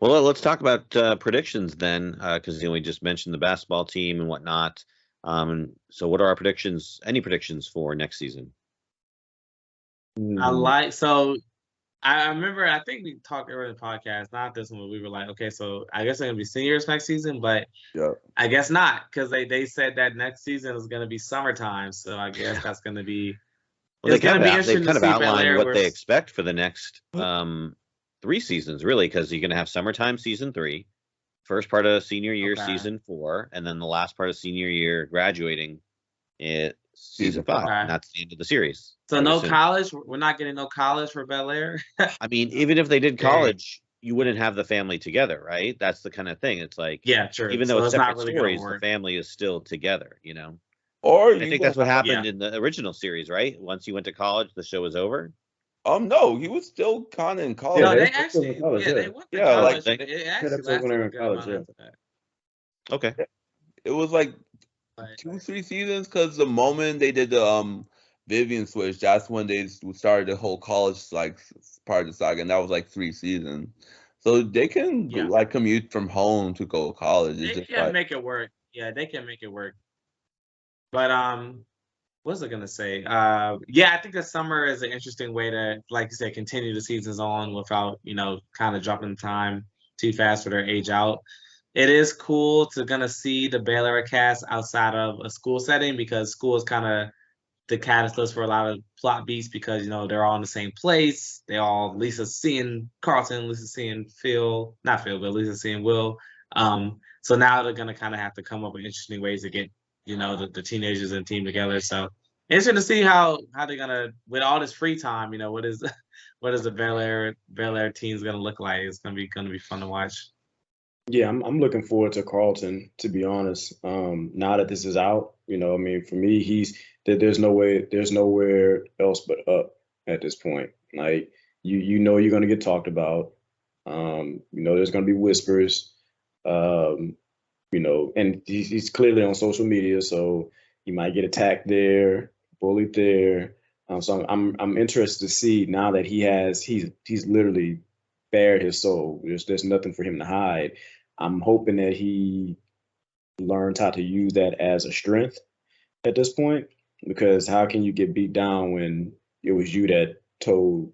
Well, let's talk about predictions then, because we just mentioned the basketball team and whatnot. So, what are our predictions? Any predictions for next season? I remember, I think we talked earlier in the podcast, not this one, but we were like, okay, so I guess they're going to be seniors next season, but I guess not, because they said that next season is going to be summertime, so I guess that's going to be Well, they've kind of outlined what they expect for the next 3 seasons, really, because you're going to have summertime season 3, first part of senior year season 4, and then the last part of senior year graduating season 5. And that's the end of the series. So no college? We're not getting no college for Bel-Air? I mean, even if they did college, you wouldn't have the family together, right? That's the kind of thing. It's like, true. Even though it's separate stories, the family is still together, Or I think that's what happened in the original series, right? Once you went to college, the show was over. No, he was still kind of in college. No, they actually, they went to college. It actually lasted a good amount after that. Okay. It was like 2-3 seasons because the moment they did the Vivian switch, that's when they started the whole college like part of the saga, and that was like 3 seasons. So they can like commute from home to go to college. They can make it work. Yeah, they can make it work. But what was I gonna say? I think the summer is an interesting way to, like you said, continue the seasons on without kind of dropping time too fast for their age out. It is cool to gonna see the Bel-Air cast outside of a school setting because school is kind of the catalyst for a lot of plot beats because they're all in the same place. They all Lisa's seeing Carlton, Lisa's seeing Phil, not Phil, but Lisa's seeing Will. So now they're gonna kind of have to come up with interesting ways to get the teenagers and team together. So interesting to see how they're gonna with all this free time. What is the Bel-Air team's gonna look like? It's gonna be fun to watch. Yeah, I'm looking forward to Carlton, to be honest. Now that this is out, I mean, for me, there's nowhere else but up at this point. Like you're gonna get talked about. There's gonna be whispers. And he's clearly on social media, so he might get attacked there, bullied there. So I'm interested to see now that he's literally bared his soul. There's nothing for him to hide. I'm hoping that he learns how to use that as a strength at this point, because how can you get beat down when it was you that told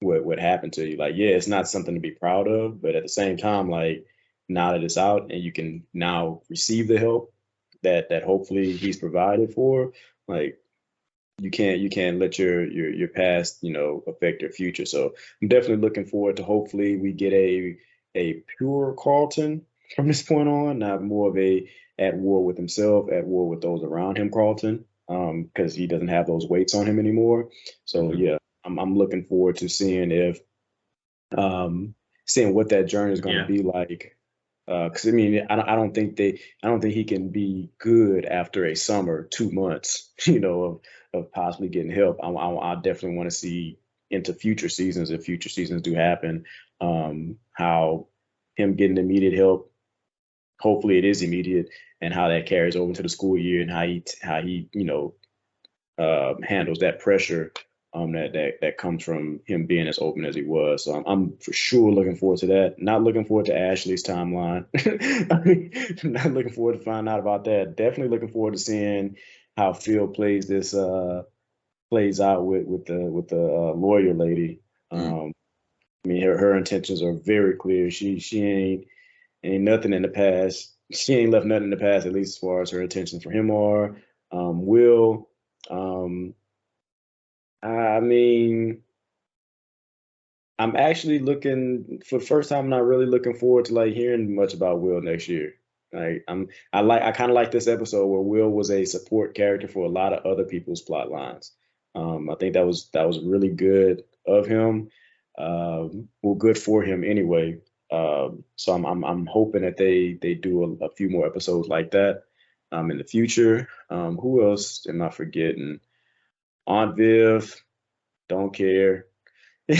what happened to you? Like, yeah, it's not something to be proud of, but at the same time, like now that it's out and you can now receive the help that hopefully he's provided for, like you can't let your past affect your future. So I'm definitely looking forward to hopefully we get a pure Carlton from this point on, not more of a at war with himself, at war with those around him Carlton, because he doesn't have those weights on him anymore. So yeah, I'm looking forward to seeing seeing what that journey is going to be like Because I mean, I don't think he can be good after a summer, 2 months, of possibly getting help. I definitely want to see into future seasons, if future seasons do happen, how him getting immediate help. Hopefully, it is immediate, and how that carries over into the school year, and how he handles that pressure that comes from him being as open as he was. So I'm for sure looking forward to that. Not looking forward to Ashley's timeline. Not looking forward to finding out about that. Definitely looking forward to seeing how Phil plays out with the lawyer lady. I mean, her intentions are very clear. She ain't nothing in the past. She ain't left nothing in the past, at least as far as her intentions for him are. Will. I mean, I'm actually looking for the first time. I'm not really looking forward to like hearing much about Will next year. I kind of like this episode where Will was a support character for a lot of other people's plot lines. I think that was really good of him. Well, good for him anyway. So I'm hoping that they do a few more episodes like that in the future. Who else am I forgetting? Aunt Viv, don't care. Well,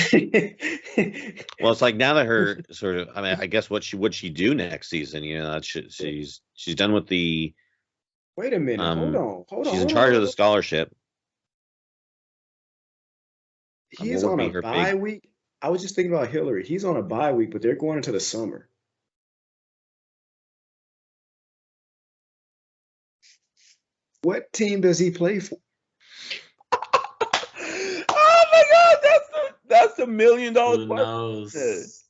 it's like now that her sort of, I mean, I guess what she do next season? She's done with the. Wait a minute. Hold on. She's in charge of the scholarship. He's What would on be a her bye big? week. I was just thinking about Hillary. He's on a bye week, but they're going into the summer. What team does he play for? Oh my God, that's the $1 million Who question. knows?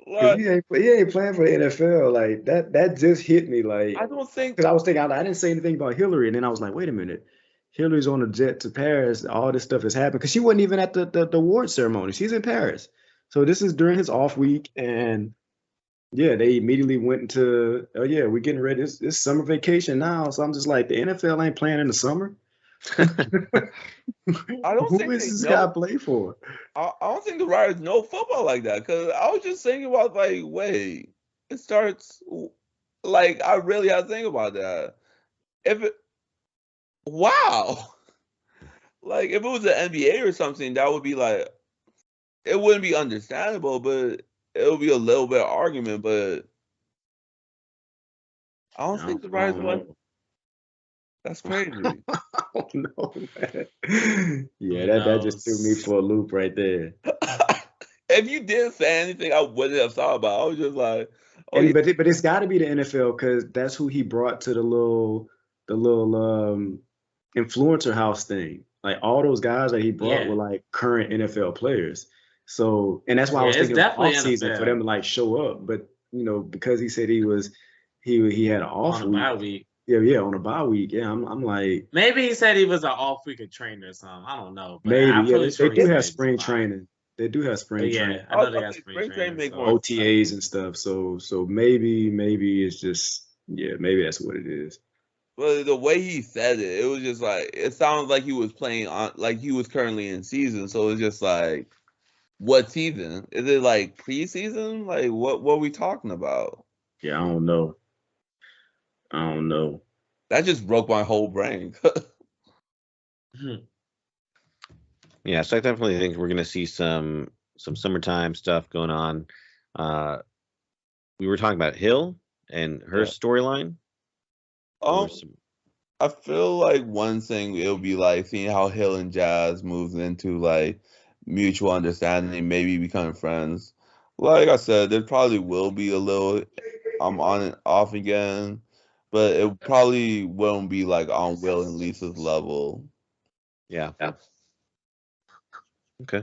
Like, He ain't playing for the NFL. Like that just hit me. Like, I don't think. because I was thinking, I didn't say anything about Hillary, and then I was like, wait a minute. Hillary's on a jet to Paris. All this stuff has happened because she wasn't even at the award ceremony. She's in Paris. So this is during his off week, and yeah, they immediately went into, oh yeah, we're getting ready. It's summer vacation now. So I'm just like, the NFL ain't playing in the summer. I don't Who think is they this know. guy play for? I don't think the writers know football like that, because I was just thinking about, like, wait, it starts, like, I really had to think about that. Wow, like if it was the NBA or something, that would be like, it wouldn't be understandable, but it would be a little bit of argument. But I don't think the I writers don't are like, know. that's crazy. I don't know, man. Yeah, Who that just threw me knows? for a loop right there. If you didn't say anything, I wouldn't have thought about it. I was just like, oh yeah, But it's got to be the NFL because that's who he brought to the little influencer house thing. Like all those guys that he brought were Yeah, like current NFL players. So, and that's why I yeah, was it's thinking of the definitely off season for them NFL to like show up. But because he said he had an on off a bye week. week. Yeah, on a bye week. Yeah, I'm like, Maybe he said he was an off week of training or something. I don't know, but maybe. I'm Yeah, pretty they sure he do have said he was spring fine. training. They do have But spring training. yeah, I I know they was got like, spring spring training training. make So more sense. OTAs and stuff. So maybe it's just, yeah, maybe that's what it is. But the way he said it, it was just like, it sounds like he was playing on, like he was currently in season. So it's just like, what season? Is it like preseason? Like what are we talking about? Yeah, I don't know. I don't know. That just broke my whole brain. Yeah, so I definitely think we're gonna see some summertime stuff going on. We were talking about Hill and her Yeah. storyline. There Um, was some- I feel like one thing it'll be like seeing how Hill and Jazz moves into like mutual understanding, maybe becoming friends. Like I said, there probably will be a little I'm on and off again, but it probably won't be like on Will and Lisa's level. yeah. Okay.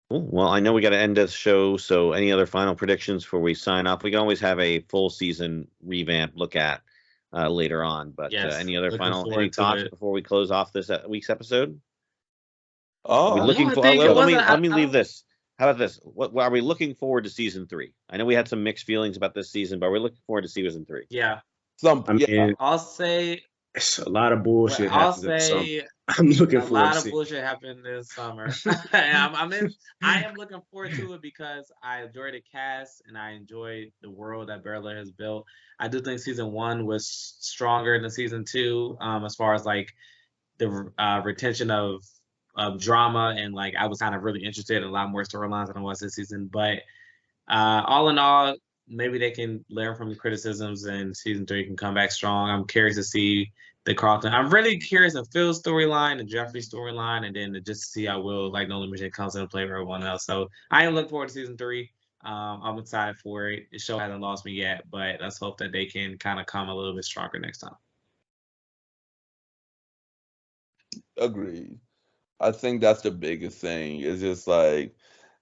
Cool. Well, I know we got to end this show. So, any other final predictions before we sign off? We can always have a full season revamp look at later on. But yes, any other looking any forward to thoughts it. before we close off this week's episode? Are we Oh, looking I for? think it Let me wasn't. let me leave this. How about this? What are we looking forward to season 3? I know we had some mixed feelings about this season, but we're looking forward to season 3. Yeah, some I yeah. mean, I'll say. it's a lot of Well, bullshit I'll happens in the summer. say. I'm looking A forward lot to of seeing. bullshit happened this summer. And I am looking forward to it because I enjoy the cast and I enjoy the world that Bel-Air has built. I do think season 1 was stronger than season 2, as far as like the retention of drama, and like I was kind of really interested in a lot more storylines than I was this season. But all in all, maybe they can learn from the criticisms and season 3 can come back strong. I'm curious to see the Carlton. I'm really curious of Phil's storyline, the Jeffrey storyline, and then to just see how Will, like Nolan Mission, comes into play with everyone else. So I am looking forward to season 3. I'm excited for it. The show hasn't lost me yet, but let's hope that they can kind of come a little bit stronger next time. Agreed. I think that's the biggest thing. It's just like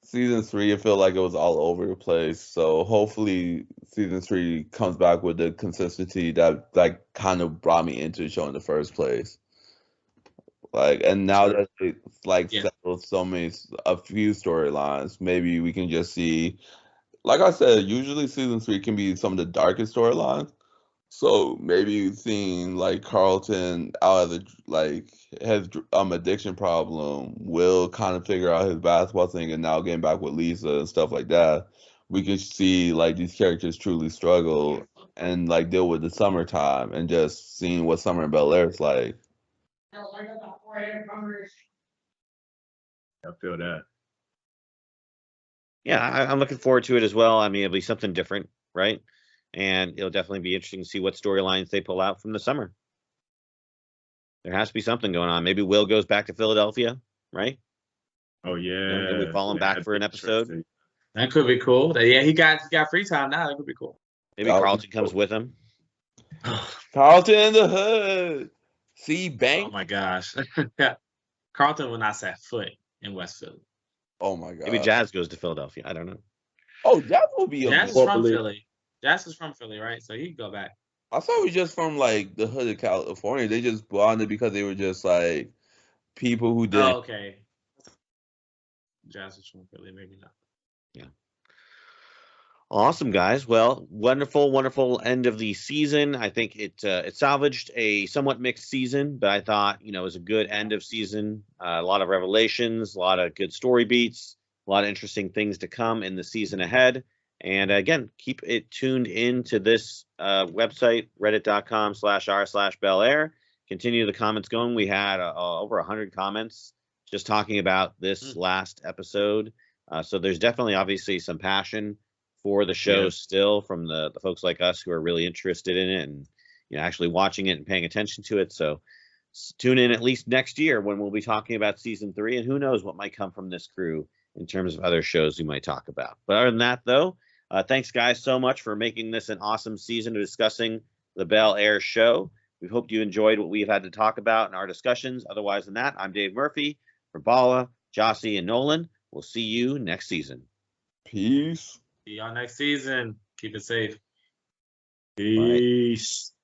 season 3, I feel like it was all over the place. So hopefully season 3 comes back with the consistency that like kind of brought me into the show in the first place. Like, and now that it's like Yeah. settled a few storylines, maybe we can just see, like I said, usually season 3 can be some of the darkest storylines. So maybe seeing like Carlton out of the like his addiction problem, will kind of figure out his basketball thing, and now getting back with Lisa and stuff like that. We could see like these characters truly struggle and like deal with the summertime and just seeing what summer in Bel-Air is like. I feel that. Yeah, I'm looking forward to it as well. I mean, it'll be something different, right? And it'll definitely be interesting to see what storylines they pull out from the summer. There has to be something going on. Maybe Will goes back to Philadelphia, right? Oh yeah. And we follow him back for an episode. That could be cool. Yeah, he got free time now. That could be cool. Maybe Carlton comes with him. Carlton in the hood. See, Bank. Oh my gosh. Carlton will not set foot in West Philly. Oh my god. Maybe Jazz goes to Philadelphia. I don't know. Oh, Jazz will be. Jazz is from Philly. Jazz is from Philly, right? So he can go back. I thought it was just from like the hood of California. They just bonded because they were just like people who did. Oh, okay. Jazz is from Philly, maybe not. Yeah. Awesome, guys. Well, wonderful end of the season. I think it salvaged a somewhat mixed season, but I thought, it was a good end of season. A lot of revelations, a lot of good story beats, a lot of interesting things to come in the season ahead. And again, keep it tuned into this website, reddit.com/r/Bel-Air. Continue the comments going. We had over 100 comments just talking about this last episode. So there's definitely, obviously, some passion for the show still from the folks like us who are really interested in it and actually watching it and paying attention to it. So tune in at least next year when we'll be talking about season 3, and who knows what might come from this crew in terms of other shows we might talk about. But other than that, though, thanks guys so much for making this an awesome season of discussing the Bel-Air show. We hope you enjoyed what we've had to talk about in our discussions. Otherwise than that, I'm Dave Murphy. For Bala, Jossie, and Nolan, we'll see you next season. Peace. See y'all next season. Keep it safe. Peace. Bye.